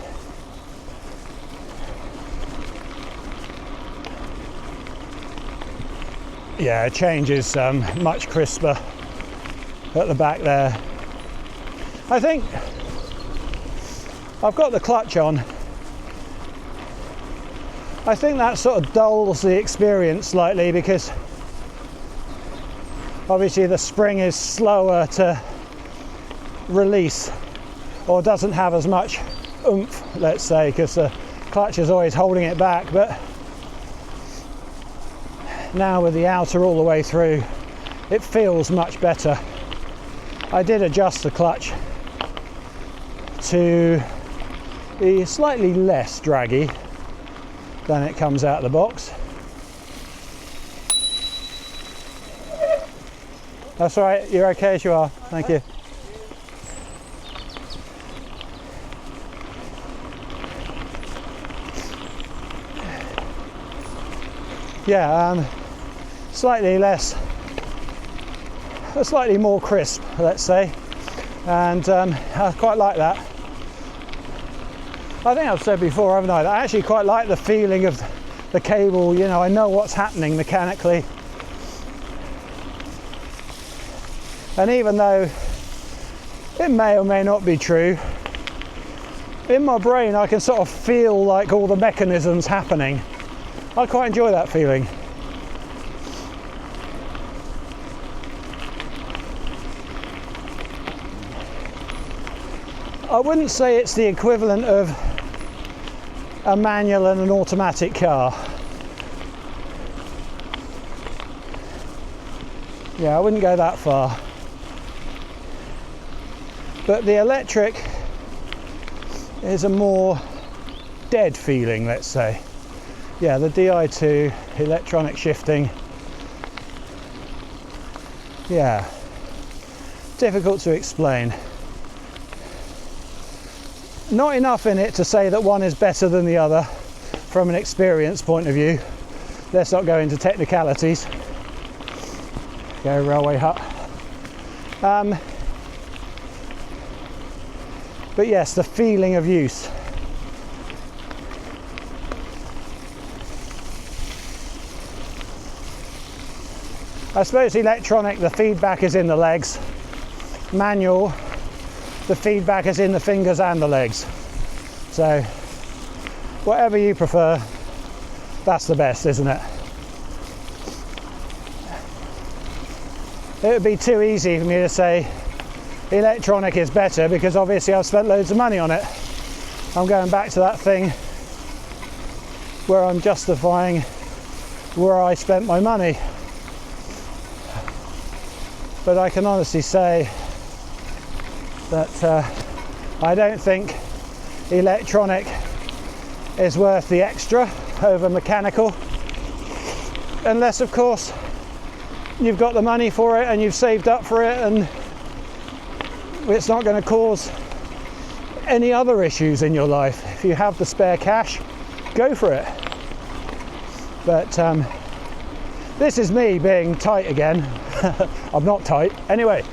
Yeah, it changes much crisper at the back there. I think I've got the clutch on. I think that sort of dulls the experience slightly because obviously the spring is slower to release, or doesn't have as much oomph, let's say, because the clutch is always holding it back. But now with the outer all the way through, it feels much better. I did adjust the clutch to be slightly less draggy than it comes out of the box. That's all right, you're okay as you are, thank you. Yeah, slightly more crisp, let's say, and I quite like that. I think I've said before, haven't I, that I actually quite like the feeling of the cable. You know, I know what's happening mechanically, and even though it may or may not be true, in my brain I can sort of feel like all the mechanisms happening. I quite enjoy that feeling. I wouldn't say it's the equivalent of a manual and an automatic car. Yeah, I wouldn't go that far. But the electric is a more dead feeling, let's say. Yeah, the Di2 electronic shifting, yeah, difficult to explain. Not enough in it to say that one is better than the other from an experience point of view. Let's not go into technicalities. Go railway hut. But yes, the feeling of use. I suppose electronic, the feedback is in the legs. Manual, the feedback is in the fingers and the legs. So whatever you prefer, that's the best, isn't it? It would be too easy for me to say electronic is better because obviously I've spent loads of money on it. I'm going back to that thing where I'm justifying where I spent my money. But I can honestly say that I don't think electronic is worth the extra over mechanical, unless of course you've got the money for it and you've saved up for it and it's not going to cause any other issues in your life. If you have the spare cash, go for it. But this is me being tight again. I'm not tight. Anyway,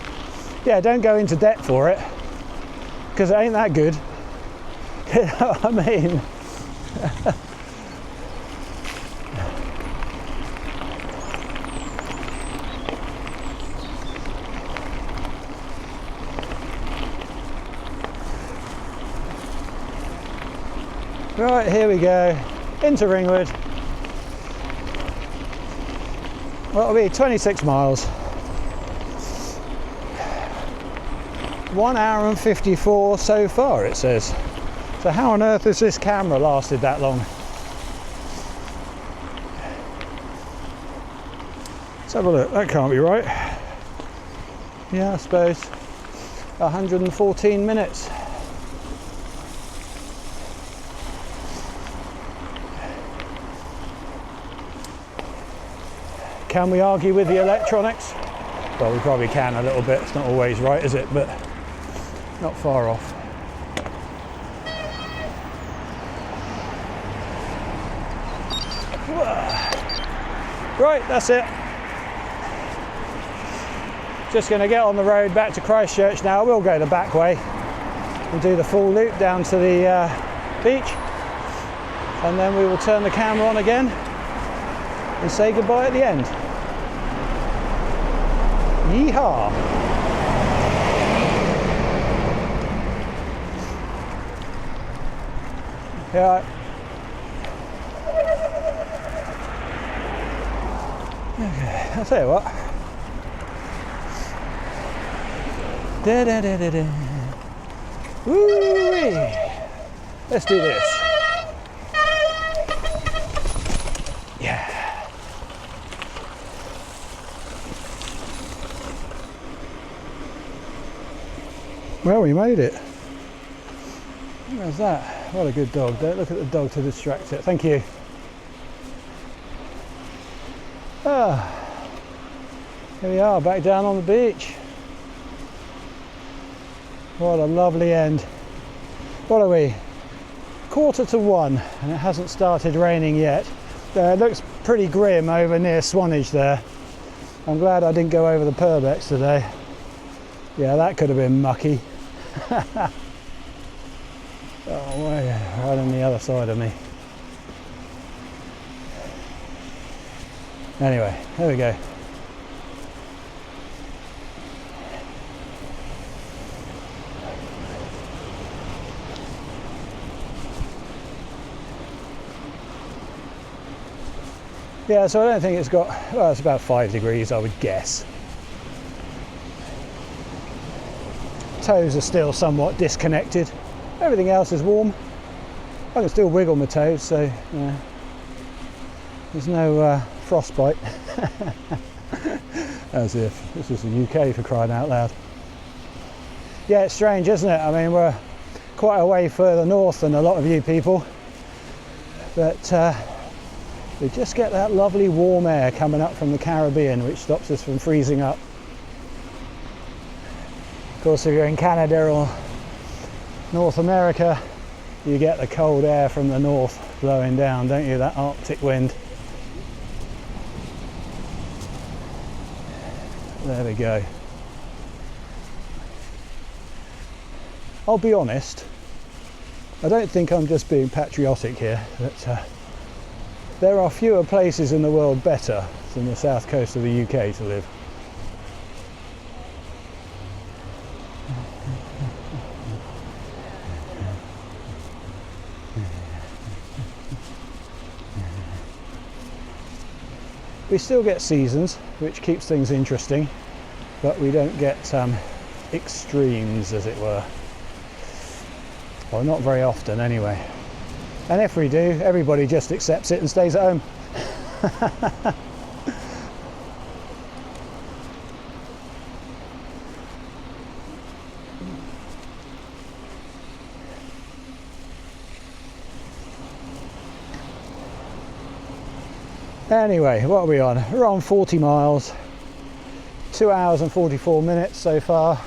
yeah, don't go into debt for it because it ain't that good. You know what I mean? Right, here we go, into Ringwood. Well, it'll be 26 miles. 1 hour and 54 so far, it says. So how on earth has this camera lasted that long? Let's have a look, that can't be right. Yeah, I suppose 114 minutes. Can we argue with the electronics? Well, we probably can a little bit. It's not always right, is it? But not far off. Right, that's it. Just going to get on the road back to Christchurch now. We'll go the back way and do the full loop down to the beach, and then we will turn the camera on again and say goodbye at the end. Yeehaw! Yeah. Okay, I'll tell you what. Woo-wee! Let's do this. Yeah. Well, we made it. Where's that? What a good dog. Don't look at the dog to distract it. Thank you. Ah, here we are, back down on the beach. What a lovely end. What are we? 1:45, and it hasn't started raining yet. It looks pretty grim over near Swanage there. I'm glad I didn't go over the Purbex today. Yeah, that could have been mucky. Oh, way right on the other side of me. Anyway, there we go. Yeah, so I don't think it's got, well, it's about 5 degrees, I would guess. Toes are still somewhat disconnected. Everything else is warm. I can still wiggle my toes, so there's no frostbite. As if this is the UK, for crying out loud. Yeah, it's strange, isn't it? I mean, we're quite a way further north than a lot of you people, but we just get that lovely warm air coming up from the Caribbean, which stops us from freezing up. Of course, if you're in Canada or North America, you get the cold air from the north blowing down, don't you? That Arctic wind. There we go. I'll be honest, I don't think I'm just being patriotic here, but there are fewer places in the world better than the south coast of the UK to live. We still get seasons, which keeps things interesting, but we don't get extremes, as it were. Well, not very often anyway. And if we do, everybody just accepts it and stays at home. Anyway, what are we on? We're on 40 miles, 2 hours and 44 minutes so far.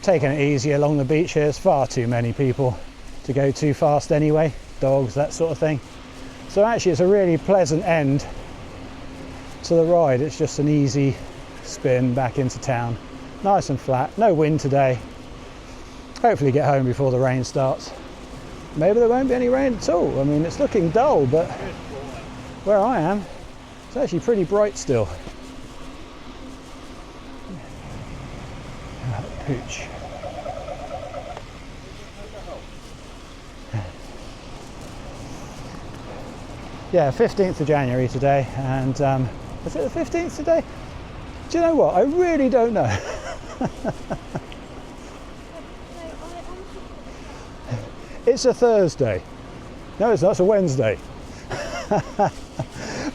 Taking it easy along the beach here. There's far too many people to go too fast anyway, dogs, that sort of thing. So actually it's a really pleasant end to the ride. It's just an easy spin back into town. Nice and flat, no wind today. Hopefully get home before the rain starts. Maybe there won't be any rain at all. I mean, it's looking dull, but where I am, it's actually pretty bright still. Pooch. Yeah, 15th of January today, and is it the 15th today? Do you know what? I really don't know. It's a Thursday. No, it's not. It's a Wednesday.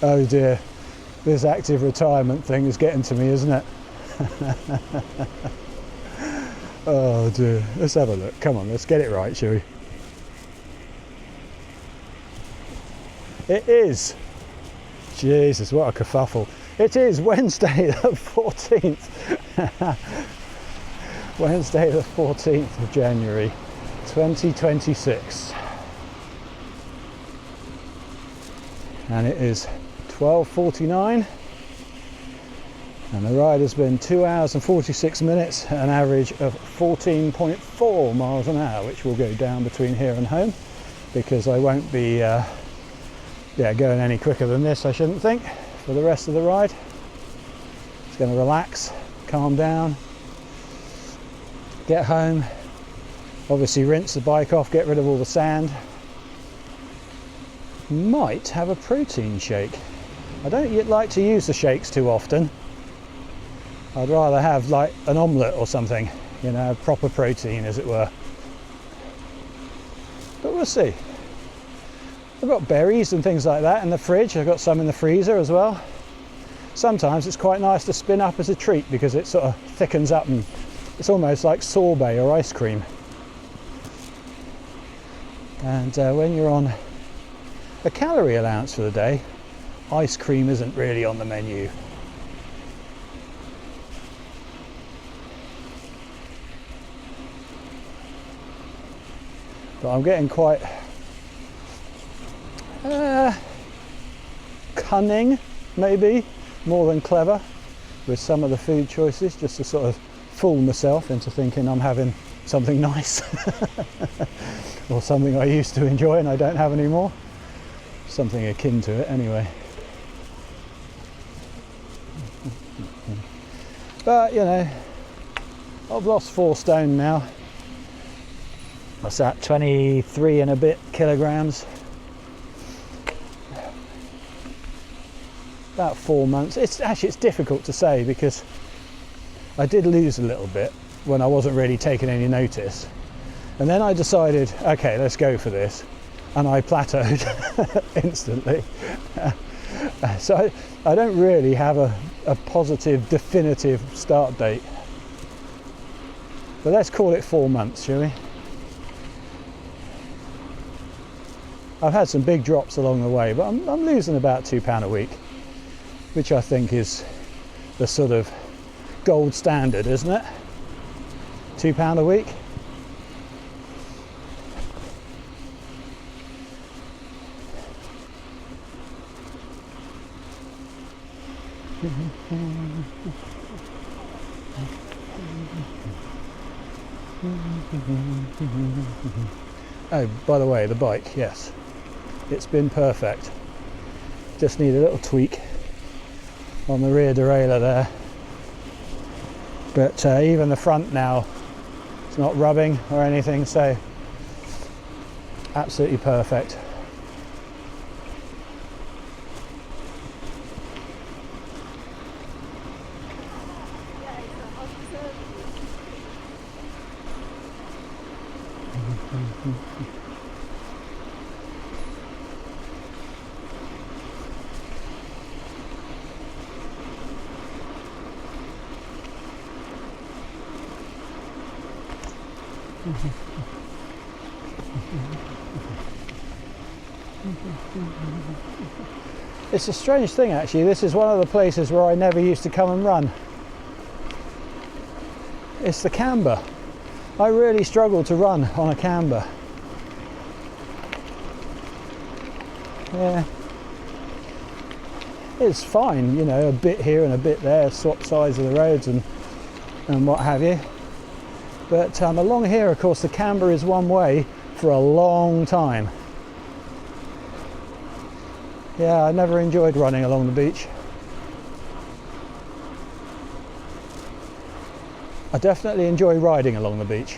Oh dear, this active retirement thing is getting to me, isn't it? Oh dear, let's have a look. Come on, let's get it right, shall we? It is. Jesus, what a kerfuffle. It is Wednesday the 14th. Wednesday the 14th of January 2026. And it is 12:49. And the ride has been 2 hours and 46 minutes, an average of 14.4 miles an hour, which will go down between here and home because I won't be going any quicker than this, I shouldn't think, for the rest of the ride. It's going to relax, calm down, get home, obviously rinse the bike off, get rid of all the sand. Might have a protein shake. I don't like to use the shakes too often. I'd rather have like an omelette or something, you know, proper protein as it were. But we'll see. I've got berries and things like that in the fridge. I've got some in the freezer as well. Sometimes it's quite nice to spin up as a treat because it sort of thickens up and it's almost like sorbet or ice cream. And when you're on a calorie allowance for the day, ice cream isn't really on the menu. But I'm getting quite cunning, maybe, more than clever with some of the food choices, just to sort of fool myself into thinking I'm having something nice or something I used to enjoy and I don't have anymore. Something akin to it anyway. But you know, I've lost 4 stone now. What's that, 23 and a bit kilograms? About 4 months. It's difficult to say because I did lose a little bit when I wasn't really taking any notice. And then I decided, okay, let's go for this. And I plateaued instantly. So I don't really have a positive, definitive start date. But let's call it 4 months, shall we? I've had some big drops along the way, but I'm losing about £2 a week, which I think is the sort of gold standard, isn't it? £2 a week. Oh, by the way, the bike, yes, it's been perfect. Just need a little tweak on the rear derailleur there, but even the front now, it's not rubbing or anything, so absolutely perfect. It's a strange thing actually, this is one of the places where I never used to come and run. It's the camber. I really struggle to run on a camber. Yeah. It's fine, you know, a bit here and a bit there, swap sides of the roads and what have you. But along here, of course, the camber is one way for a long time. Yeah, I never enjoyed running along the beach. I definitely enjoy riding along the beach.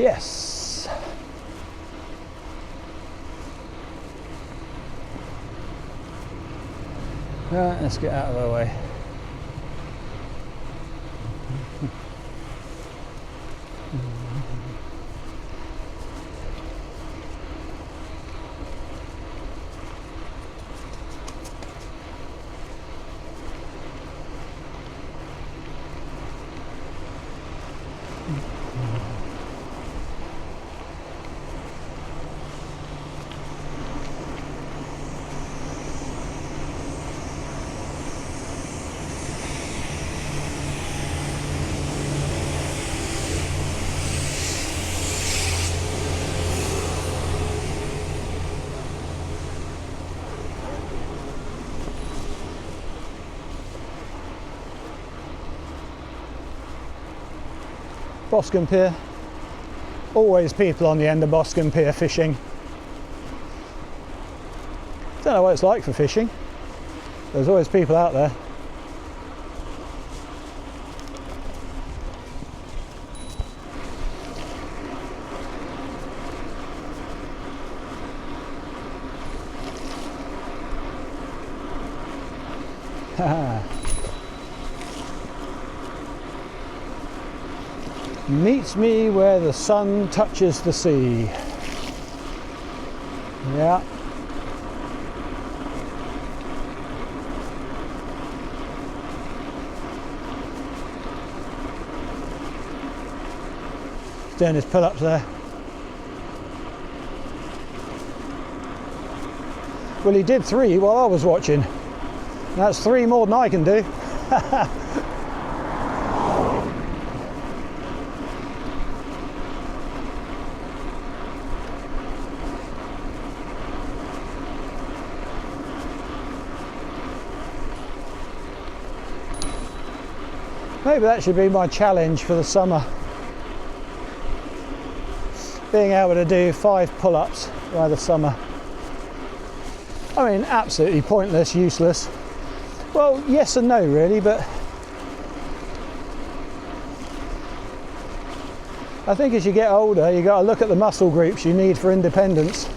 Yes. Right, let's get out of the way. Boscombe Pier. Always people on the end of Boscombe Pier fishing. Don't know what it's like for fishing. There's always people out there. Meets me where the sun touches the sea. Yeah. He's doing his pull-ups there. Well, he did 3 while I was watching. That's 3 more than I can do. Maybe that should be my challenge for the summer. Being able to do 5 pull-ups by the summer. I mean, absolutely pointless, useless. Well, yes and no really, but I think as you get older, you got to look at the muscle groups you need for independence.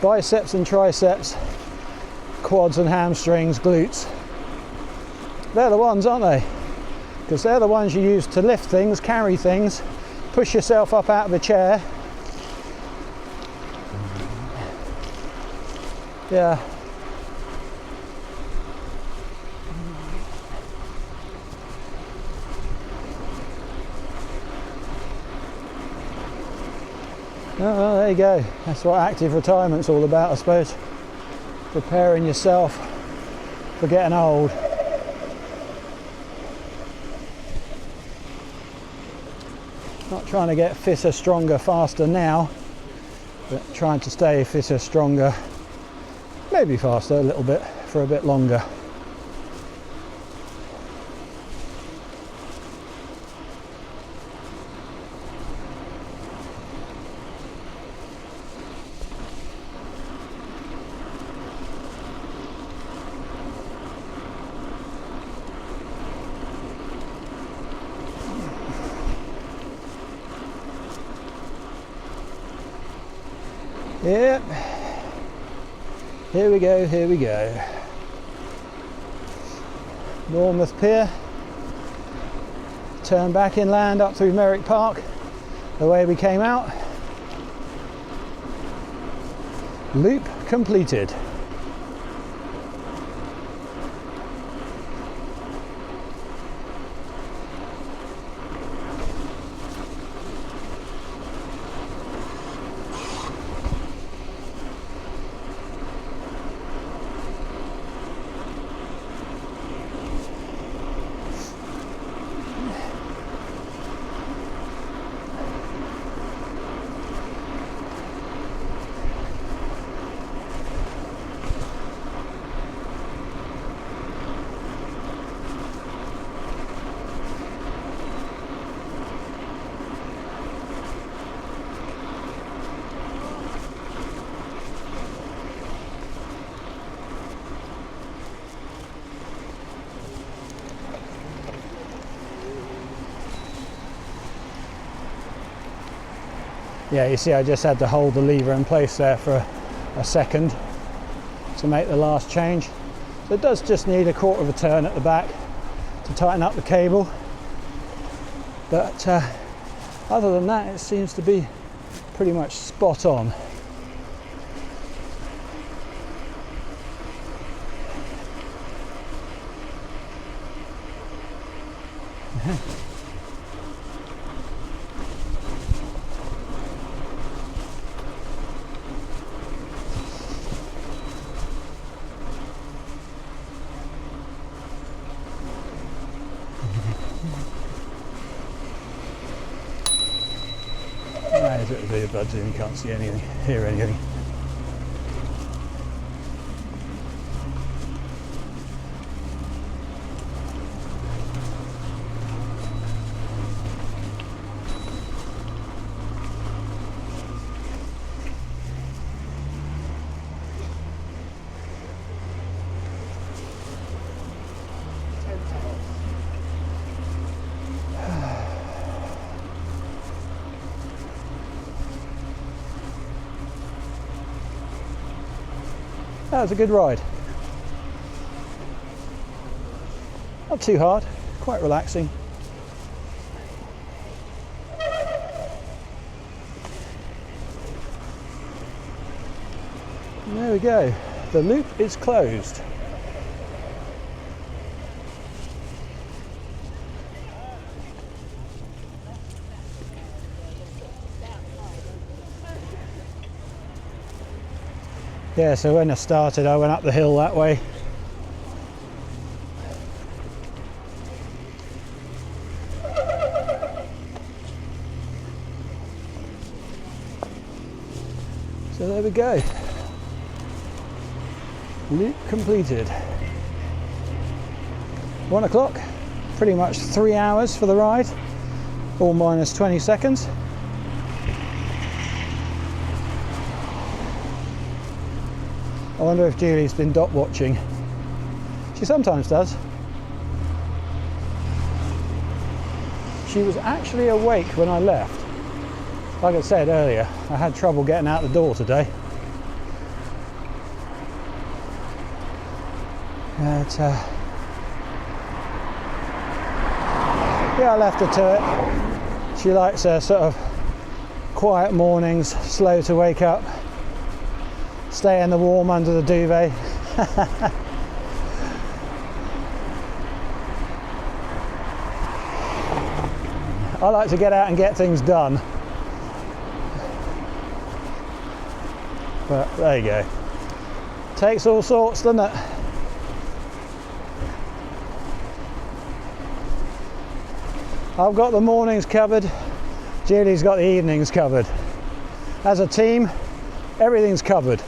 Biceps and triceps, quads and hamstrings, glutes. They're the ones, aren't they? Because they're the ones you use to lift things, carry things, push yourself up out of a chair. Yeah. Oh, well, there you go. That's what active retirement's all about, I suppose. Preparing yourself for getting old. Not trying to get fitter, stronger, faster now, but trying to stay fitter, stronger, maybe faster a little bit for a bit longer. Yep, here we go, here we go. Bournemouth Pier, turn back inland up through Merrick Park, the way we came out. Loop completed. Yeah, you see I just had to hold the lever in place there for a second to make the last change. So it does just need a quarter of a turn at the back to tighten up the cable, but other than that it seems to be pretty much spot on. There's a bit of buds in, you can't see anything, hear anything. That was a good ride. Not too hard, quite relaxing. And there we go. The loop is closed. Yeah, so when I started I went up the hill that way. So there we go. Loop completed. 1 o'clock, pretty much 3 hours for the ride, all minus 20 seconds. I wonder if Julie's been dot watching. She sometimes does. She was actually awake when I left. Like I said earlier, I had trouble getting out the door today. But, yeah, I left her to it. She likes her sort of quiet mornings, slow to wake up. Stay in the warm under the duvet. I like to get out and get things done. But there you go. Takes all sorts, doesn't it? I've got the mornings covered. Julie's got the evenings covered. As a team, everything's covered.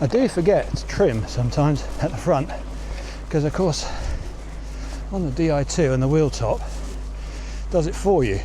I do forget to trim sometimes at the front, because of course on the Di2 and the wheel top does it for you.